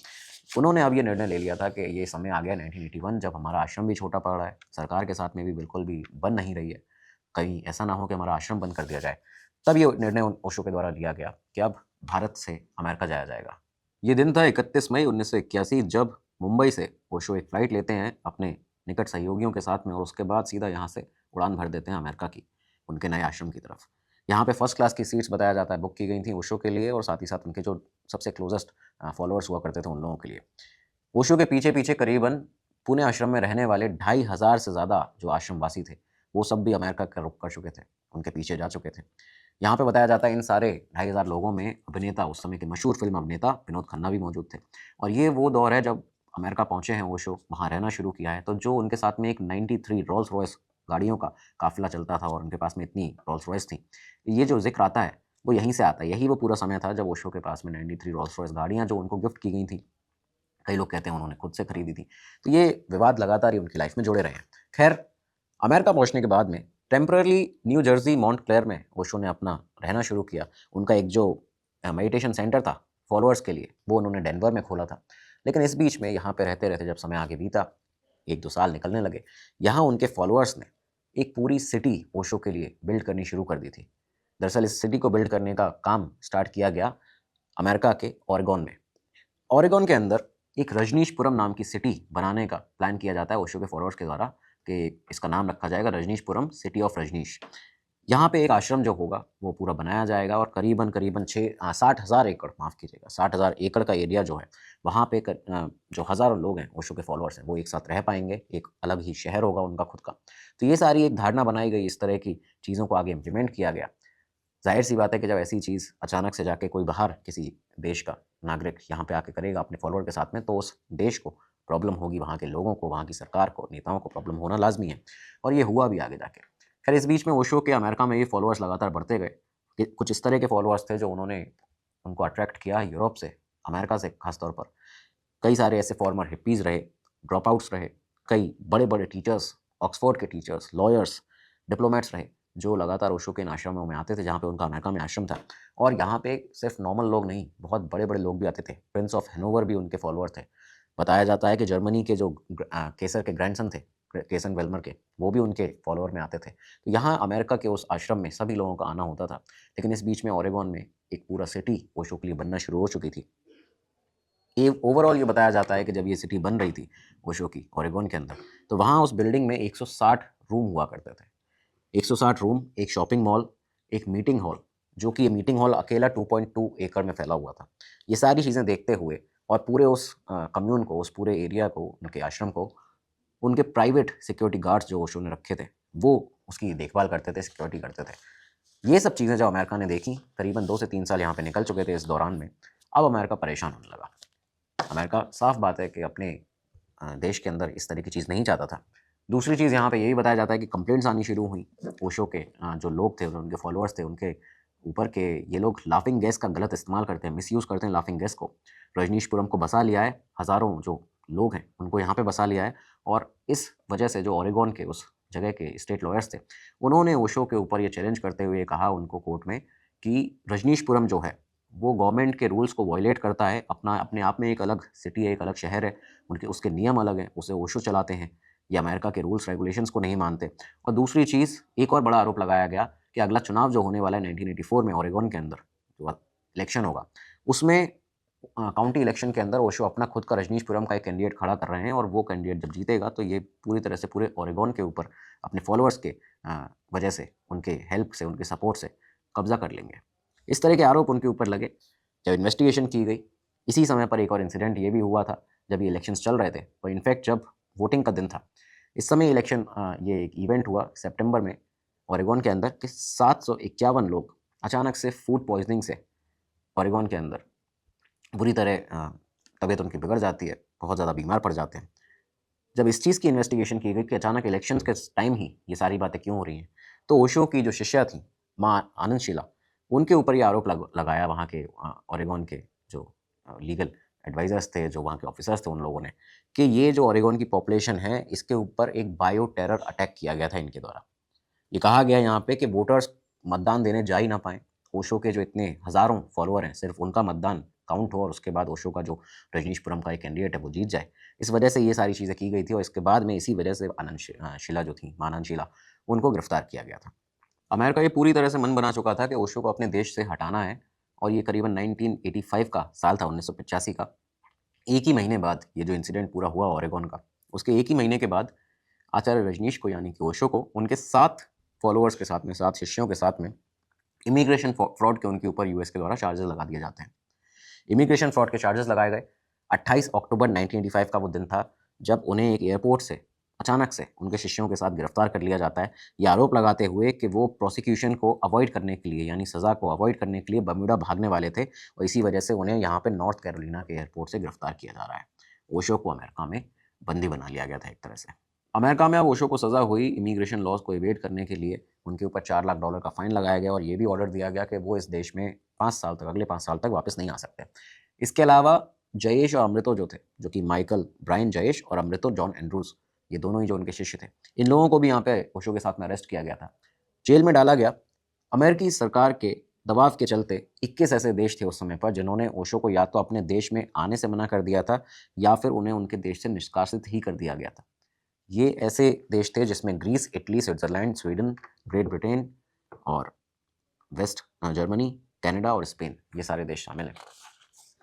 उन्होंने अब ये निर्णय ले लिया था कि ये समय आ गया 1981, जब हमारा आश्रम भी छोटा पड़ रहा है, सरकार के साथ में भी बिल्कुल भी बन नहीं रही है, कहीं ऐसा ना हो कि हमारा आश्रम बंद कर दिया जाए। तब ये निर्णय ओशो के द्वारा लिया गया कि अब भारत से अमेरिका जाया जाएगा। ये दिन था 31 मई 1981, जब मुंबई से ओशो एक फ़्लाइट लेते हैं अपने निकट सहयोगियों के साथ में, और उसके बाद सीधा यहाँ से उड़ान भर देते हैं अमेरिका की, उनके नए आश्रम की तरफ। यहाँ पे फर्स्ट क्लास की सीट्स, बताया जाता है, बुक की गई थी ओशो के लिए, और साथ ही साथ उनके जो सबसे क्लोजेस्ट फॉलोअर्स हुआ करते थे उन लोगों के लिए। ओशो के पीछे-पीछे करीबन पुणे आश्रम में रहने वाले 2500 से ज़्यादा जो आश्रमवासी थे, वो सब भी अमेरिका का रुख कर चुके थे, उनके पीछे जा चुके थे। यहाँ पे बताया जाता है इन सारे 2500 लोगों में अभिनेता, उस समय के मशहूर फ़िल्म अभिनेता विनोद खन्ना भी मौजूद थे। और ये वो दौर है जब अमेरिका पहुँचे हैं ओशो, वहाँ रहना शुरू किया है। तो जो उनके साथ में एक 93 रोल्स रॉयस गाड़ियों का काफ़िला चलता था, और उनके पास में इतनी रोल्स रॉयस थी। ये जो ज़िक्र आता है, वो यहीं से आता है। यही वो पूरा समय था जब ओशो के पास में 93 रोल्स रॉयस गाड़ियाँ जो उनको गिफ्ट की गई थी, कई लोग कहते हैं उन्होंने खुद से खरीदी थी। तो ये विवाद लगातार ही उनकी लाइफ में जुड़े रहे हैं। खैर, अमेरिका पहुँचने के बाद में टेम्परेरी न्यू जर्सी मॉन्टक्लेयर में ओशो ने अपना रहना शुरू किया। उनका एक जो मेडिटेशन सेंटर था फॉलोअर्स के लिए, वो उन्होंने डेनवर में खोला था। लेकिन इस बीच में यहाँ पे रहते-रहते जब समय आगे बीता, 1-2 साल निकलने लगे, यहाँ उनके फॉलोअर्स ने एक पूरी सिटी ओशो के लिए बिल्ड करनी शुरू कर दी थी। दरअसल इस सिटी को बिल्ड करने का काम स्टार्ट किया गया अमेरिका के ओरेगॉन में। ओरेगॉन के अंदर एक रजनीशपुरम नाम की सिटी बनाने का प्लान किया जाता है ओशो के फॉलोअर्स के द्वारा, कि इसका नाम रखा जाएगा रजनीशपुरम, सिटी ऑफ रजनीश। यहाँ पे एक आश्रम जो होगा वो पूरा बनाया जाएगा, और करीबन 60,000 एकड़, माफ़ कीजिएगा, 60,000 एकड़ का एरिया जो है, वहाँ पे जो हज़ारों लोग हैं ओशो के फॉलोअर्स हैं, वो एक साथ रह पाएंगे, एक अलग ही शहर होगा उनका खुद का। तो ये सारी एक धारणा बनाई गई, इस तरह की चीज़ों को आगे इम्प्लीमेंट किया गया। ज़ाहिर-सी बात है कि जब ऐसी चीज़ अचानक से जाके कोई बाहर किसी देश का नागरिक यहाँ पे आके करेगा अपने फॉलोअर के साथ में, तो उस देश को प्रॉब्लम होगी, वहाँ के लोगों को, वहाँ की सरकार को, नेताओं को प्रॉब्लम होना लाज़मी है, और ये हुआ भी आगे जाके। खैर, इस बीच में ओशो के अमेरिका में ये फॉलोअर्स लगातार बढ़ते गए। कि कुछ इस तरह के फॉलोअर्स थे जो उनको अट्रैक्ट किया यूरोप से, अमेरिका से ख़ास तौर पर। कई सारे ऐसे फॉर्मर हिप्पीज़ रहे, ड्रॉप आउट्स रहे, कई बड़े-बड़े टीचर्स, ऑक्सफोर्ड के टीचर्स, लॉयर्स, डिप्लोमैट्स रहे, जो लगातार ओशो के इन आश्रमों में आते थे, जहाँ पे उनका अमेरिका में आश्रम था। और यहाँ पे सिर्फ नॉर्मल लोग नहीं, बहुत बड़े-बड़े लोग भी आते थे। प्रिंस ऑफ हैनोवर भी उनके फॉलोअर थे। बताया जाता है कि जर्मनी के जो केसर के ग्रैंडसन थे, केसन वेल्मर के, वो भी उनके फॉलोअर में आते थे। तो यहाँ अमेरिका के उस आश्रम में सभी लोगों का आना होता था। लेकिन इस बीच में ओरेगॉन में एक पूरा सिटी ओशो के लिए बनना शुरू हो चुकी थी। ये ओवरऑल ये बताया जाता है कि जब ये सिटी बन रही थी ओशो की, ओरेगॉन के अंदर, तो वहाँ उस बिल्डिंग में 160 रूम हुआ करते थे। 160 रूम, एक शॉपिंग मॉल, एक मीटिंग हॉल, जो कि ये मीटिंग हॉल अकेला 2.2 एकड़ में फैला हुआ था। ये सारी चीज़ें देखते हुए, और पूरे उस कम्यून को, उस पूरे एरिया को, उनके आश्रम को, उनके प्राइवेट सिक्योरिटी गार्ड्स जो ओशो ने रखे थे, वो उसकी देखभाल करते थे, सिक्योरिटी करते थे। ये सब चीज़ें जब अमेरिका ने देखी, करीबन 2 से 3 साल यहाँ पे निकल चुके थे इस दौरान में, अब अमेरिका परेशान होने लगा। अमेरिका, साफ बात है कि अपने देश के अंदर इस तरह की चीज़ नहीं चाहता था। दूसरी चीज़ यहाँ पे यही बताया जाता है कि कंप्लेंट्स आनी शुरू हुई ओशो के जो लोग थे, उनके फॉलोअर्स थे, उनके ऊपर के ये लोग लाफिंग गैस का गलत इस्तेमाल करते हैं, मिसयूज़ करते हैं लाफिंग गैस को। रजनीशपुरम को बसा लिया है, हज़ारों जो लोग हैं उनको यहाँ पे बसा लिया है, और इस वजह से जो ओरेगॉन के उस जगह के स्टेट लॉयर्स थे, उन्होंने ओशो के ऊपर ये चैलेंज करते हुए कहा उनको कोर्ट में कि रजनीशपुरम जो है वो गवर्नमेंट के रूल्स को वायलेट करता है, अपने आप में एक अलग सिटी है, एक अलग शहर है, उनके उसके नियम अलग हैं, उसे ओशो चलाते हैं, ये अमेरिका के रूल्स रेगुलेशंस को नहीं मानते। और दूसरी चीज़, एक और बड़ा आरोप लगाया गया कि अगला चुनाव जो होने वाला है 1984 में ओरेगॉन के अंदर, जो इलेक्शन होगा, उसमें काउंटी इलेक्शन के अंदर ओशो अपना खुद का रजनीशपुरम का एक कैंडिडेट खड़ा कर रहे हैं, और वो कैंडिडेट जब जीतेगा तो ये पूरी तरह से पूरे ओरेगॉन के ऊपर अपने फॉलोअर्स के वजह से, उनके हेल्प से, उनके सपोर्ट से कब्जा कर लेंगे। इस तरह के आरोप उनके ऊपर लगे। जब इन्वेस्टिगेशन की गई, इसी समय पर एक और इंसिडेंट ये भी हुआ था, जब ये इलेक्शंस चल रहे थे, और इनफैक्ट जब वोटिंग का दिन था, इस समय इलेक्शन ये एक इवेंट हुआ सितंबर में ओरेगॉन के अंदर कि 751 लोग अचानक से फूड पॉइजनिंग से ओरेगॉन के अंदर बुरी तरह तबीयत उनकी बिगड़ जाती है, बहुत ज़्यादा बीमार पड़ जाते हैं, जब इस चीज़ की इन्वेस्टिगेशन की गई कि अचानक इलेक्शंस के टाइम ही ये सारी बातें क्यों हो रही हैं, तो ओशो की जो शिष्या थी, माँ आनंदशीला, उनके ऊपर ये आरोप लगाया वहाँ के ओरेगॉन के जो लीगल एडवाइज़र्स थे, जो वहाँ के ऑफिसर्स थे उन लोगों ने, कि ये जो ओरेगॉन की पॉपुलेशन है, इसके ऊपर एक बायो टेरर अटैक किया गया था इनके द्वारा। ये कहा गया यहाँ पे कि वोटर्स मतदान देने जा ही ना पाएँ। ओशो के जो इतने हज़ारों फॉलोअर हैं, सिर्फ़ उनका मतदान काउंट हो और उसके बाद ओशो का जो रजनीशपुरम का एक कैंडिडेट है, वो जीत जाए। इस वजह से ये सारी चीज़ें की गई थी और इसके बाद में इसी वजह से शीला जो थी, मां आनंद शीला, उनको गिरफ्तार किया गया था। अमेरिका ये पूरी तरह से मन बना चुका था कि ओशो को अपने देश से हटाना है और ये करीबन 1985 का साल था, 1985 का। एक ही महीने बाद ये जो इंसिडेंट पूरा हुआ ओरेगॉन का, उसके एक ही महीने के बाद आचार्य रजनीश को यानी कि ओशो को उनके 7 फॉलोअर्स के साथ में, 7 शिष्यों के साथ में इमिग्रेशन फ्रॉड के उनके ऊपर यूएस के द्वारा चार्जेस लगा दिए जाते हैं। इमिग्रेशन फ्रॉड के चार्जेस लगाए गए। 28 अक्टूबर 1985 का वो दिन था जब उन्हें एक एयरपोर्ट से अचानक से उनके शिष्यों के साथ गिरफ्तार कर लिया जाता है, ये आरोप लगाते हुए कि वो प्रोसिक्यूशन को अवॉइड करने के लिए यानी सज़ा को अवॉइड करने के लिए बर्म्युडा भागने वाले थे और इसी वजह से उन्हें यहाँ पे नॉर्थ कैरोलिना के एयरपोर्ट से गिरफ्तार किया जा रहा है। ओशो को अमेरिका में बंदी बना लिया गया था एक तरह से। अमेरिका में अब ओशो को सज़ा हुई इमिग्रेशन लॉज को इवेड करने के लिए उनके ऊपर $4 लाख का फ़ाइन लगाया गया और ये भी ऑर्डर दिया गया कि वो इस देश में 5 साल तक, अगले 5 साल तक वापस नहीं आ सकते। इसके अलावा जयेश और अमृतो जो थे, जो कि माइकल ब्रायन जयेश और अमृतो जॉन एंड्रूज, ये दोनों ही जो उनके शिष्य थे, इन लोगों को भी यहाँ पे ओशो के साथ में अरेस्ट किया गया था, जेल में डाला गया। अमेरिकी सरकार के दबाव के चलते 21 ऐसे देश थे उस समय पर जिन्होंने ओशो को या तो अपने देश में आने से मना कर दिया था या फिर उन्हें उनके देश से निष्कासित ही कर दिया गया था। ये ऐसे देश थे जिसमें Greece, Italy, Switzerland, Sweden, Great Britain और वेस्ट जर्मनी, कनाडा और स्पेन, ये सारे देश शामिल हैं।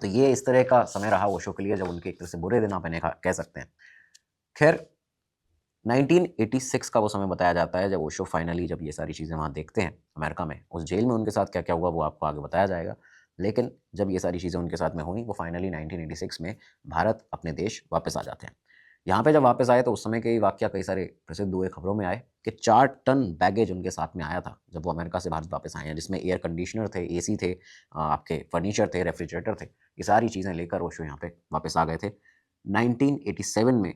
तो ये इस तरह का समय रहा ओशो के लिए जब उनके एक तरह से बुरे दिन आप इन्हें कह सकते हैं। खैर 1986 का वो समय बताया जाता है जब ओशो फाइनली जब ये सारी चीज़ें वहाँ देखते हैं अमेरिका में, उस जेल में उनके साथ क्या-क्या हुआ वो आपको आगे बताया जाएगा। लेकिन जब ये सारी चीज़ें उनके साथ में हुई, वो फाइनली 1986 में भारत अपने देश वापस आ जाते हैं। यहाँ पे जब वापस आए तो उस समय के ही वाक़या कई सारे प्रसिद्ध हुए, खबरों में आए कि 4 टन बैगेज उनके साथ में आया था जब वो अमेरिका से भारत वापस आए हैं, जिसमें एयर कंडीशनर थे, एसी थे, आपके फर्नीचर थे, रेफ्रिजरेटर थे। ये सारी चीज़ें लेकर ओशो यहाँ पे वापस आ गए थे। 1987 में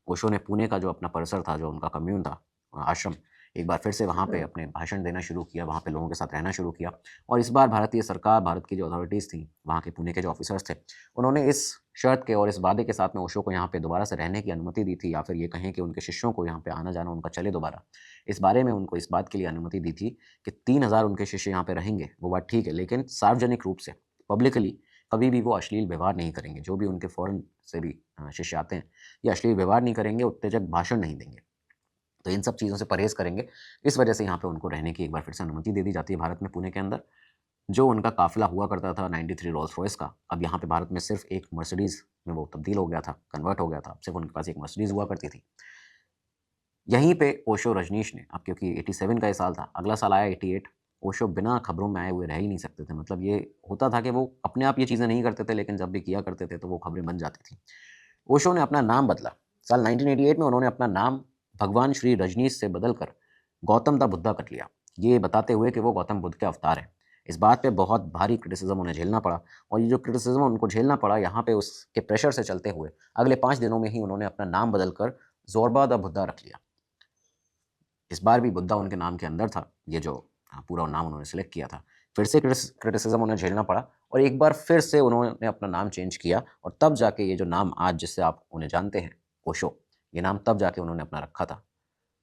ओशो ने पुणे का जो अपना परिसर था, जो उनका कम्यून था, आश्रम, एक बार फिर से वहाँ पे अपने भाषण देना शुरू किया, वहाँ पे लोगों के साथ रहना शुरू किया और इस बार भारतीय सरकार, भारत की जो अथॉरिटीज़ थी, वहाँ के पुणे के जो ऑफिसर्स थे, उन्होंने इस शर्त के और इस वादे के साथ में ओशो को यहाँ पे दोबारा से रहने की अनुमति दी थी या फिर ये कहें कि उनके शिष्यों को यहाँ पे आना-जाना उनका चले दोबारा। इस बारे में उनको इस बात के लिए अनुमति दी थी कि 3000 उनके शिष्य यहाँ पे रहेंगे, वो बात ठीक है, लेकिन सार्वजनिक रूप से, पब्लिकली कभी भी वो अश्लील व्यवहार नहीं करेंगे। जो भी उनके फ़ॉरेन से भी शिष्य आते हैं, ये अश्लील व्यवहार नहीं करेंगे, उत्तेजक भाषण नहीं देंगे। तो इन सब चीज़ों से परहेज़ करेंगे। इस वजह से यहाँ पे उनको रहने की एक बार फिर से अनुमति दे दी जाती है भारत में, पुणे के अंदर। जो उनका काफ़िला हुआ करता था 93 रोल्स-रॉयस का, अब यहाँ पे भारत में सिर्फ़ एक मर्सिडीज़ में वो तब्दील हो गया था, कन्वर्ट हो गया था। सिर्फ़ उनके पास एक मर्सिडीज़ हुआ करती थी। यहीं पे ओशो रजनीश ने, अब क्योंकि 87 का ये साल था, अगला साल आया 88, ओशो बिना खबरों में आए हुए रह ही नहीं सकते थे। मतलब ये होता था कि वो अपने आप ये चीज़ें नहीं करते थे, लेकिन जब भी किया करते थे तो वो खबरें बन जाती थी। ओशो ने अपना नाम बदला। साल 1988 में उन्होंने अपना नाम भगवान श्री रजनीश से बदलकर गौतम द बुद्धा कर लिया, ये बताते हुए कि वो गौतम बुद्ध के अवतार हैं। इस बात पे बहुत भारी क्रिटिसिज़्म उन्हें झेलना पड़ा और ये जो क्रिटिसिज़्म उनको झेलना पड़ा, यहाँ पे उसके प्रेशर से चलते हुए अगले 5 दिनों में ही उन्होंने अपना नाम बदलकर ज़ोरबा द बुद्धा रख लिया। इस बार भी बुद्धा उनके नाम के अंदर था, ये जो पूरा नाम उन्होंने सेलेक्ट किया था। फिर से क्रिटिसिज़्म उन्हें झेलना पड़ा और एक बार फिर से उन्होंने अपना नाम चेंज किया और तब जाके ये जो नाम आज जिससे आप उन्हें जानते हैं, ओशो, ये नाम तब जाके उन्होंने अपना रखा था।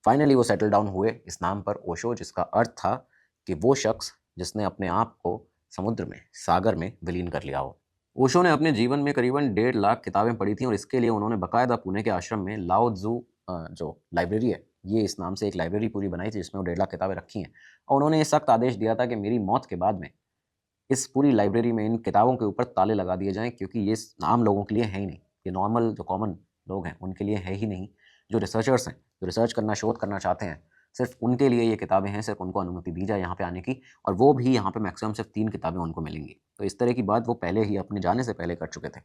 फाइनली वो सेटल डाउन हुए इस नाम पर ओशो, जिसका अर्थ था कि वो शख्स जिसने अपने आप को समुद्र में, सागर में विलीन कर लिया हो। ओशो ने अपने जीवन में करीबन 1.5 लाख किताबें पढ़ी थीं और इसके लिए उन्होंने बाकायदा पुणे के आश्रम में लाओ त्ज़ू जो लाइब्रेरी है, ये इस नाम से एक लाइब्रेरी पूरी बनाई थी जिसमें वो 1.5 लाख किताबें रखी हैं और उन्होंने ये सख्त आदेश दिया था कि मेरी मौत के बाद में इस पूरी लाइब्रेरी में इन किताबों के ऊपर ताले लगा दिए जाएँ, क्योंकि ये आम लोगों के लिए है ही नहीं। ये नॉर्मल जो कॉमन लोग हैं उनके लिए है ही नहीं। जो रिसर्चर्स हैं, जो रिसर्च करना, शोध करना चाहते हैं, सिर्फ़ उनके लिए ये किताबें हैं, सिर्फ़ उनको अनुमति दी जाए यहाँ पे आने की और वो भी यहाँ पे मैक्सिमम सिर्फ़ 3 किताबें उनको मिलेंगी। तो इस तरह की बात वो पहले ही अपने जाने से पहले कर चुके थे।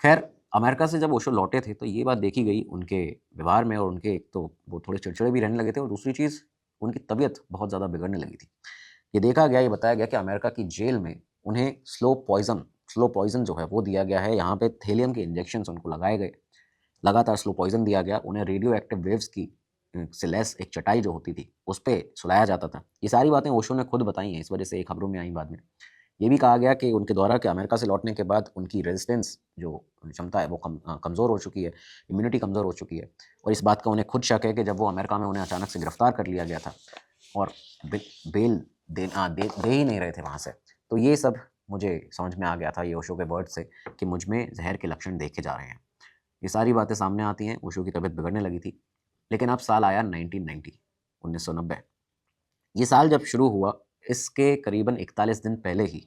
खैर अमेरिका से जब ओशो लौटे थे तो ये बात देखी गई उनके व्यवहार में और उनके, एक तो वो थोड़े चिड़चिड़े भी रहने लगे थे और दूसरी चीज़ उनकी तबीयत बहुत ज़्यादा बिगड़ने लगी थी। ये देखा गया, ये बताया गया कि अमेरिका की जेल में उन्हें स्लो पॉइज़न जो है वो दिया गया है। यहाँ पे थेलियम के इंजेक्शंस उनको लगाए गए लगातार स्लो पॉइजन दिया गया, उन्हें रेडियो एक्टिव वेव्स की से लैस एक चटाई जो होती थी उस पे सुलाया जाता था। ये सारी बातें ओशो ने खुद बताई हैं, इस वजह से ये खबरों में आई बाद में। ये भी कहा गया कि उनके द्वारा कि अमेरिका से लौटने के बाद उनकी रेजिस्टेंस जो क्षमता है वो कमज़ोर हो चुकी है, इम्यूनिटी कमज़ोर हो चुकी है, और इस बात का उन्हें खुद शक है कि जब वो अमेरिका में उन्हें अचानक से गिरफ्तार कर लिया गया था और बेल दे ही नहीं रहे थे वहाँ से। तो ये सब मुझे समझ में आ गया था ये ओशो के वर्ड से कि मुझ में जहर के लक्षण देखे जा रहे हैं। ये सारी बातें सामने आती हैं, ओशो की तबीयत बिगड़ने लगी थी। लेकिन अब साल आया 1990, 1990। ये साल जब शुरू हुआ, इसके करीबन 41 दिन पहले ही,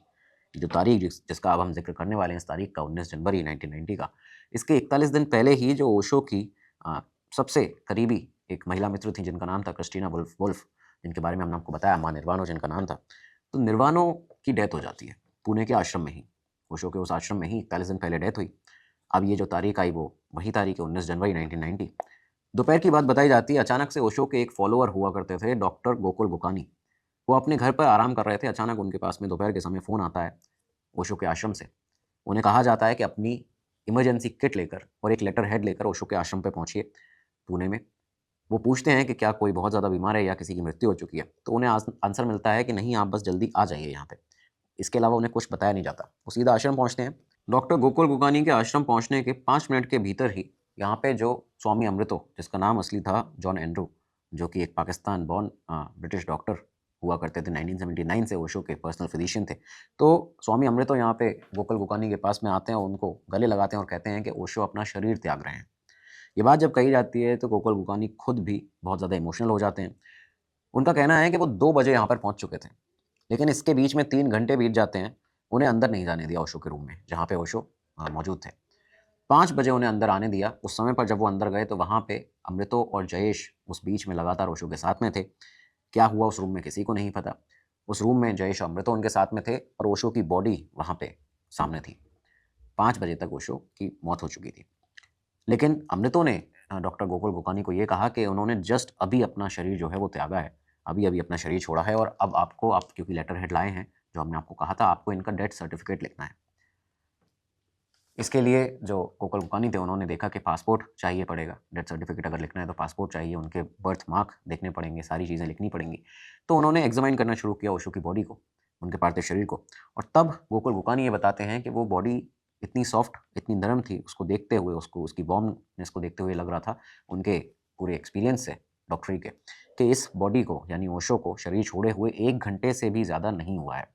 जो तारीख जिसका अब हम जिक्र करने वाले हैं, इस तारीख का 19 जनवरी 1990 का, इसके 41 दिन पहले ही जो ओशो की सबसे करीबी एक महिला मित्र थी जिनका नाम था क्रिस्टीना वुल्फ, जिनके बारे में हमने आपको बताया, माँ निर्वाणो जिनका नाम था, तो निर्वाणो की डेथ हो जाती है पुणे के आश्रम में ही। ओशो के उस आश्रम में ही 41 दिन पहले डेथ हुई। अब ये जो तारीख आई वो वही तारीख है, 19 जनवरी 1990। दोपहर की बात बताई जाती है, अचानक से ओशो के एक फॉलोअर हुआ करते थे डॉक्टर गोकुल गुकानी। वो अपने घर पर आराम कर रहे थे, अचानक उनके पास में दोपहर के समय फ़ोन आता है ओशो के आश्रम से। उन्हें कहा जाता है कि अपनी इमरजेंसी किट लेकर और एक लेटर हेड लेकर ओशो के आश्रम पे पहुँचिए पुणे में। वो पूछते हैं कि क्या कोई बहुत ज़्यादा बीमार है या किसी की मृत्यु हो चुकी है? तो उन्हें आंसर मिलता है कि नहीं, आप बस जल्दी आ जाइए यहाँ पे। इसके अलावा उन्हें कुछ बताया नहीं जाता। वो सीधा आश्रम पहुँचते हैं। डॉक्टर गोकुल गुकानी के आश्रम पहुँचने के 5 मिनट के भीतर ही यहाँ पे जो स्वामी अमृतो, जिसका नाम असली था जॉन एंड्रू, जो कि एक पाकिस्तान बॉर्न ब्रिटिश डॉक्टर हुआ करते थे, 1979 से ओशो के पर्सनल फिजिशियन थे। तो स्वामी अमृतो यहाँ पे गोकुल गुकानी के पास में आते हैं और उनको गले लगाते हैं और कहते हैं कि ओशो अपना शरीर त्याग रहे हैं। ये बात जब कही जाती है तो गोकुल गुकानी खुद भी बहुत ज़्यादा इमोशनल हो जाते हैं। उनका कहना है कि वो 2 बजे यहाँ पर पहुँच चुके थे, लेकिन इसके बीच में 3 घंटे बीत जाते हैं, उन्हें अंदर नहीं जाने दिया ओशो के रूम में, जहाँ पे ओशो मौजूद थे। 5 बजे उन्हें अंदर आने दिया। उस समय पर जब वो अंदर गए तो वहाँ पे अमृतो और जयेश उस बीच में लगातार ओशो के साथ में थे। क्या हुआ उस रूम में किसी को नहीं पता। उस रूम में जयेश और अमृतो उनके साथ में थे और ओशो की बॉडी वहाँ पे सामने थी। 5 बजे तक ओशो की मौत हो चुकी थी। लेकिन अमृतो ने डॉक्टर गोकुल गुकानी को ये कहा कि उन्होंने जस्ट अभी अपना शरीर जो है वो त्यागा है, अभी-अभी अपना शरीर छोड़ा है और अब आपको, आप क्योंकि लेटर हेड लाए हैं, जो हमने आपको कहा था, आपको इनका डेथ सर्टिफिकेट लिखना है। इसके लिए जो गोकुल गुकानी थे उन्होंने देखा कि पासपोर्ट चाहिए पड़ेगा, डेथ सर्टिफिकेट अगर लिखना है तो पासपोर्ट चाहिए, उनके बर्थ मार्क देखने पड़ेंगे, सारी चीज़ें लिखनी पड़ेंगी। तो उन्होंने एग्ज़ामाइन करना शुरू किया ओशो की बॉडी को, उनके पार्थिव शरीर को, और तब गोकुल गुकानी ये बताते हैं कि वो बॉडी इतनी सॉफ्ट, इतनी नरम थी, उसको देखते हुए, उसको उसकी वार्मनेस को देखते हुए लग रहा था, उनके पूरे एक्सपीरियंस से डॉक्टरी के, कि इस बॉडी को, यानी ओशो को, शरीर छोड़े हुए 1 घंटे से भी ज़्यादा नहीं हुआ है।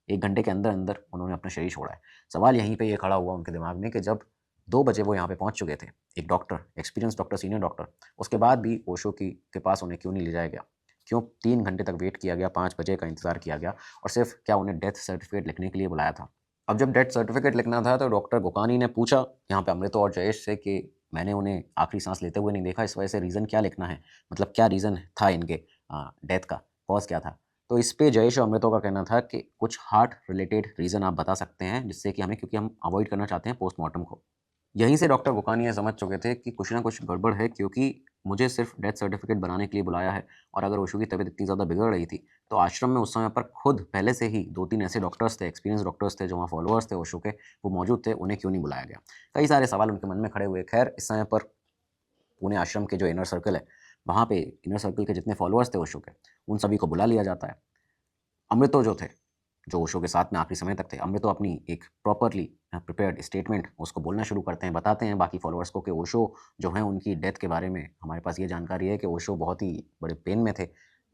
1 घंटे के अंदर-अंदर उन्होंने अपना शरीर छोड़ा है। सवाल यहीं पे ये खड़ा हुआ उनके दिमाग में कि जब 2 बजे वो यहाँ पे पहुँच चुके थे, एक doctor, experienced doctor, senior doctor, उसके बाद भी ओशो के पास उन्हें क्यों नहीं ले जाया गया? क्यों 3 घंटे तक वेट किया गया, 5 बजे का इंतज़ार किया गया और सिर्फ़ क्या उन्हें डेथ सर्टिफिकेट लिखने के लिए बुलाया था? अब जब डेथ सर्टिफिकेट लिखना था तो डॉक्टर गुकानी ने पूछा यहाँ पे अमृतो और जयेश से कि मैंने उन्हें आखिरी सांस लेते हुए नहीं देखा, इस वजह से रीज़न क्या लिखना है? मतलब क्या रीज़न था इनके डेथ का, कॉज़ क्या था? तो इस पे जयेश और अमृतो का कहना था कि कुछ हार्ट रिलेटेड रीज़न आप बता सकते हैं, जिससे कि हमें, क्योंकि हम अवॉइड करना चाहते हैं पोस्टमार्टम को। यहीं से डॉक्टर गुकानी ये समझ चुके थे कि कुछ ना कुछ गड़बड़ है, क्योंकि मुझे सिर्फ डेथ सर्टिफिकेट बनाने के लिए बुलाया है, और अगर ओशो की तबीयत इतनी ज़्यादा बिगड़ रही थी, तो आश्रम में उस समय पर खुद पहले से ही 2-3 ऐसे डॉक्टर्स थे, एक्सपीरियंस डॉक्टर्स थे, जो वहाँ फॉलोअर्स थे ओशो के, वो मौजूद थे, उन्हें क्यों नहीं बुलाया गया? कई सारे सवाल उनके मन में खड़े हुए। खैर, इस समय पर पुणे आश्रम के जो इनर सर्कल है, वहाँ पे इनर सर्कल के जितने फॉलोअर्स थे ओशो के, उन सभी को बुला लिया जाता है। अमृतो जो थे, जो ओशो के साथ में आखिरी समय तक थे, अमृतो अपनी एक प्रॉपरली प्रिपेयर्ड स्टेटमेंट उसको बोलना शुरू करते हैं, बताते हैं बाकी फॉलोअर्स को कि ओशो जो हैं, उनकी डेथ के बारे में हमारे पास ये जानकारी है कि ओशो बहुत ही बड़े पेन में थे,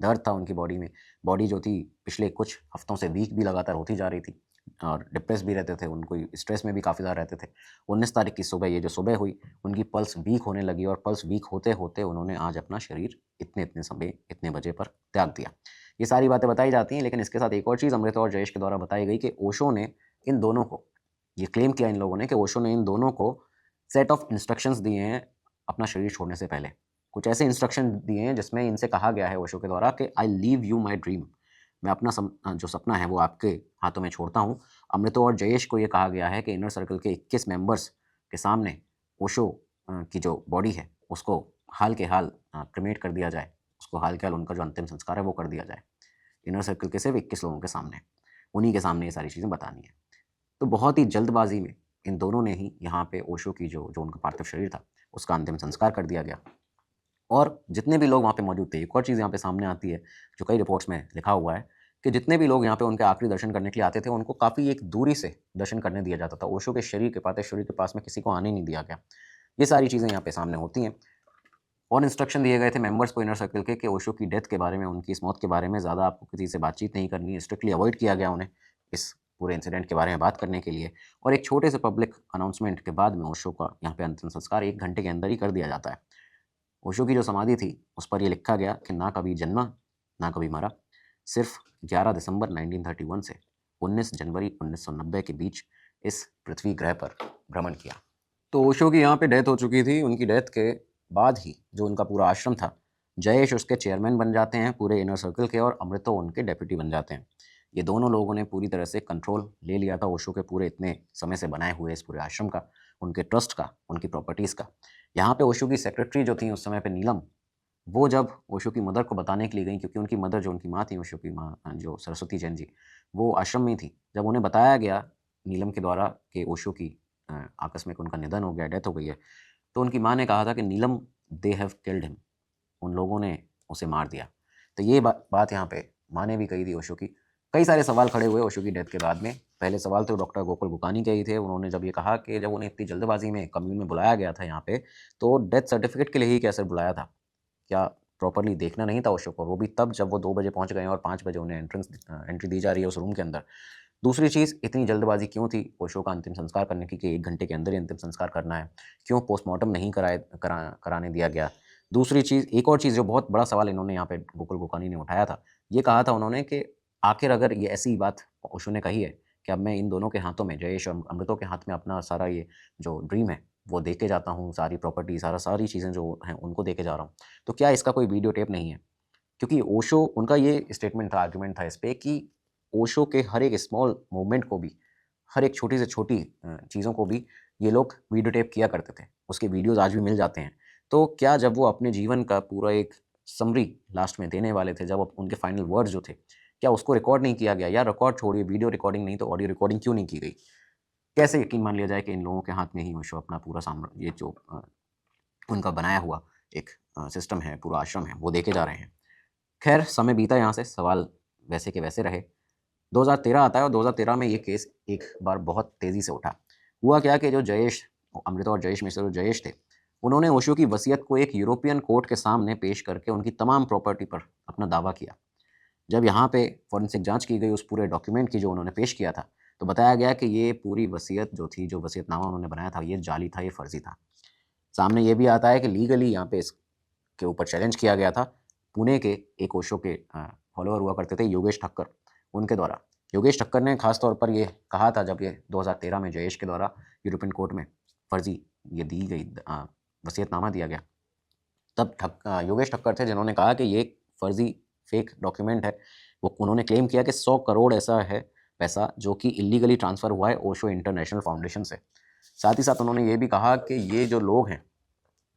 दर्द था उनकी बॉडी में। बॉडी जो थी पिछले कुछ हफ्तों से वीक भी लगातार होती जा रही थी और डिप्रेस भी रहते थे, उनको स्ट्रेस में भी काफ़ी ज़्यादा रहते थे। 19 तारीख की सुबह, ये जो सुबह हुई, उनकी पल्स वीक होने लगी और पल्स वीक होते-होते उन्होंने आज अपना शरीर इतने-इतने समय, इतने बजे पर त्याग दिया। ये सारी बातें बताई जाती हैं, लेकिन इसके साथ एक और चीज़ अमृता और जयेश के द्वारा बताई गई कि ओशो ने इन दोनों को, ये क्लेम किया इन लोगों ने कि ओशो ने इन दोनों को सेट ऑफ इंस्ट्रक्शंस दिए हैं अपना शरीर छोड़ने से पहले। कुछ ऐसे इंस्ट्रक्शन दिए हैं जिसमें इनसे कहा गया है ओशो के द्वारा कि I leave you my dream, मैं अपना जो सपना है वो आपके हाथों में छोड़ता हूँ। अमृतो और जयेश को ये कहा गया है कि इनर सर्कल के 21 मेंबर्स के सामने ओशो की जो बॉडी है उसको हाल के हाल क्रिमेट कर दिया जाए, उसको हाल के हाल उनका जो अंतिम संस्कार है वो कर दिया जाए। इनर सर्कल के सिर्फ 21 लोगों के सामने, उन्हीं के सामने ये सारी चीज़ें बतानी है। तो बहुत ही जल्दबाजी में इन दोनों ने ही यहाँ पे ओशो की जो उनका पार्थिव शरीर था उसका अंतिम संस्कार कर दिया गया। और जितने भी लोग वहाँ पे मौजूद थे, एक और चीज़ यहाँ पे सामने आती है जो कई रिपोर्ट्स में लिखा हुआ है कि जितने भी लोग यहाँ पे उनके आखिरी दर्शन करने के लिए आते थे उनको काफ़ी एक दूरी से दर्शन करने दिया जाता था। ओशो के शरीर के पार्थिव शरीर के पास में किसी को आने नहीं दिया गया। ये सारी चीज़ें यहाँ पे सामने होती हैं। और इंस्ट्रक्शन दिए गए थे मेंबर्स को इनर सर्कल के कि ओशो की डेथ के बारे में, उनकी इस मौत के बारे में ज़्यादा आपको किसी से बातचीत नहीं करनी है। स्ट्रिक्टली अवॉइड किया गया उन्हें इस पूरे इंसिडेंट के बारे में बात करने के लिए। और एक छोटे से पब्लिक अनाउंसमेंट के बाद में ओशो का यहाँ पे अंतिम संस्कार 1 घंटे के अंदर ही कर दिया जाता है। ओशो की जो समाधि थी उस पर ये लिखा गया कि ना कभी जन्मा ना कभी मरा, सिर्फ 11 दिसंबर 1931 से 19 जनवरी 1990 के बीच इस पृथ्वी ग्रह पर भ्रमण किया। तो ओशो की यहाँ पे डेथ हो चुकी थी। उनकी डेथ के बाद ही जो उनका पूरा आश्रम था, जयेश उसके चेयरमैन बन जाते हैं पूरे इनर सर्कल के, और अमृतो उनके डेप्यूटी बन जाते हैं। ये दोनों लोगों ने पूरी तरह से कंट्रोल ले लिया था ओशो के पूरे इतने समय से बनाए हुए इस पूरे आश्रम का, उनके ट्रस्ट का, उनकी प्रॉपर्टीज़ का। यहाँ पे ओशो की सेक्रेटरी जो थी उस समय पे नीलम, वो जब ओशो की मदर को बताने के लिए गई, क्योंकि उनकी मदर जो उनकी माँ थी, ओशो की माँ जो सरस्वती जैन जी, वो आश्रम में थी। जब उन्हें बताया गया नीलम के द्वारा कि ओशो की आकस्मिक उनका निधन हो गया, डेथ हो गई है, तो उनकी माँ ने कहा था कि नीलम दे हैव किल्ड हिम, उन लोगों ने उसे मार दिया। तो ये बात यहाँ पे माँ ने भी कही थी ओशो की। कई सारे सवाल खड़े हुए ओशो की डेथ के बाद में। पहले सवाल तो डॉक्टर गोकुल गुकानी के ही थे। उन्होंने जब ये कहा कि जब उन्हें इतनी जल्दबाजी में कम्यून में बुलाया गया था यहाँ पे, तो डेथ सर्टिफिकेट के लिए ही कैसे बुलाया था? क्या प्रॉपरली देखना नहीं था ओशो को? वो भी तब जब वो 2 बजे पहुँच गए और 5 बजे उन्हें एंट्री दी जा रही है उस रूम के अंदर। दूसरी चीज़, इतनी जल्दबाजी क्यों थी ओशो का अंतिम संस्कार करने की कि 1 घंटे के अंदर ही अंतिम संस्कार करना है? क्यों पोस्टमार्टम नहीं कराने दिया गया? दूसरी चीज़, एक और चीज़ जो बहुत बड़ा सवाल इन्होंने यहाँ पे गोकुल गुकानी ने उठाया था, ये कहा था उन्होंने कि आखिर अगर ये ऐसी बात ओशो ने कही है कि अब मैं इन दोनों के हाथों में, जयेश और अमृतो के हाथ में अपना सारा ये जो ड्रीम है वो दे के जाता हूँ, सारी प्रॉपर्टी, सारी चीज़ें जो हैं उनको दे के जा रहा हूँ, तो क्या इसका कोई वीडियो टेप नहीं है? क्योंकि ओशो, उनका ये स्टेटमेंट था, आर्गुमेंट था इस पे कि ओशो के हर एक स्मॉल मूवमेंट को भी, हर एक छोटी से छोटी चीज़ों को भी ये लोग वीडियो टेप किया करते थे। उसके वीडियोज़ आज भी मिल जाते हैं। तो क्या जब वो अपने जीवन का पूरा एक समरी लास्ट में देने वाले थे, जब उनके फाइनल वर्ड्स जो थे, क्या उसको रिकॉर्ड नहीं किया गया? या रिकॉर्ड छोड़िए, वीडियो रिकॉर्डिंग नहीं तो ऑडियो रिकॉर्डिंग क्यों नहीं की गई? कैसे यकीन मान लिया जाए कि इन लोगों के हाथ में ही ओशो अपना पूरा ये जो उनका बनाया हुआ एक सिस्टम है, पूरा आश्रम है, वो देके जा रहे हैं। खैर, समय बीता, यहाँ से सवाल वैसे के वैसे रहे। 2013 आता है और 2013 में ये केस एक बार बहुत तेज़ी से उठा। हुआ क्या कि जो जयेश, अमृता और जयेश मिश्र जो जयेश थे, उन्होंने ओशो की वसीयत को एक यूरोपियन कोर्ट के सामने पेश करके उनकी तमाम प्रॉपर्टी पर अपना दावा किया। जब यहाँ पे फॉरेंसिक जांच की गई उस पूरे डॉक्यूमेंट की जो उन्होंने पेश किया था, तो बताया गया कि ये पूरी वसीयत जो थी, जो वसीयतनामा उन्होंने बनाया था, ये जाली था, ये फर्जी था। सामने ये भी आता है कि लीगली यहाँ पे इसके ऊपर चैलेंज किया गया था पुणे के एक ओशो के फॉलोअर हुआ करते थे, योगेश ठक्कर, उनके द्वारा। योगेश ठक्कर ने खास तौर पर ये कहा था, जब ये 2013 में जयेश के द्वारा यूरोपियन कोर्ट में फर्जी ये दी गई वसीयतनामा दिया गया, तब योगेश ठक्कर थे जिन्होंने कहा कि ये फर्जी फेक डॉक्यूमेंट है। वो उन्होंने क्लेम किया कि 100 करोड़ ऐसा है पैसा जो कि इलीगली ट्रांसफ़र हुआ है ओशो इंटरनेशनल फाउंडेशन से। साथ ही साथ उन्होंने ये भी कहा कि ये जो लोग हैं,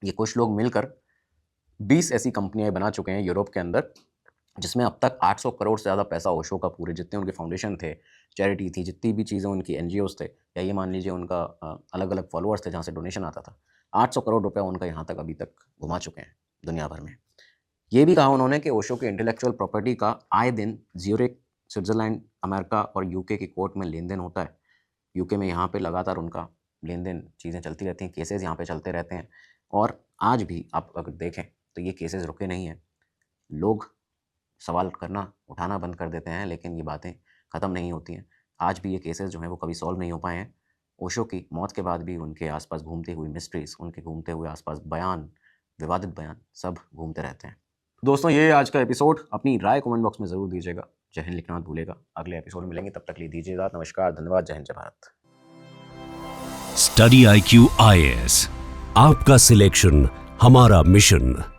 ये कुछ लोग मिलकर 20 ऐसी कंपनियां बना चुके हैं यूरोप के अंदर, जिसमें अब तक 800 करोड़ से ज़्यादा पैसा ओशो का, पूरे जितने उनके फाउंडेशन थे, चैरिटी थी, जितनी भी चीज़ें उनकी NGOs थे, या ये मान लीजिए उनका अलग अलग फॉलोअर्स थे जहाँ से डोनेशन आता था, 800 करोड़ रुपया उनका यहाँ तक अभी तक घुमा चुके हैं दुनिया भर में। ये भी कहा उन्होंने कि ओशो के इंटेलेक्चुअल प्रॉपर्टी का आए दिन ज्यूरिख, स्विट्ज़रलैंड, अमेरिका और UK की कोर्ट में लेन देन होता है। UK में यहाँ पे लगातार उनका लेन देन, चीज़ें चलती रहती हैं, केसेस यहाँ पे चलते रहते हैं। और आज भी आप अगर देखें तो ये केसेस रुके नहीं हैं। लोग सवाल करना, उठाना बंद कर देते हैं, लेकिन ये बातें ख़त्म नहीं होती हैं। आज भी ये केसेस जो हैं वो कभी सॉल्व नहीं हो पाए हैं। ओशो की मौत के बाद भी उनके आसपास घूमती हुई मिस्ट्रीज़, उनके घूमते हुए आसपास बयान, विवादित बयान, सब घूमते रहते हैं। दोस्तों, ये आज का एपिसोड। अपनी राय कमेंट बॉक्स में ज़रूर दीजिएगा। जय हिंद लिखना मत भूलिएगा। अगले एपिसोड में मिलेंगे, तब तक लिए दीजिएगा नमस्कार, धन्यवाद, जय हिंद, जय भारत। स्टडी IQ IAS, आपका सिलेक्शन हमारा मिशन।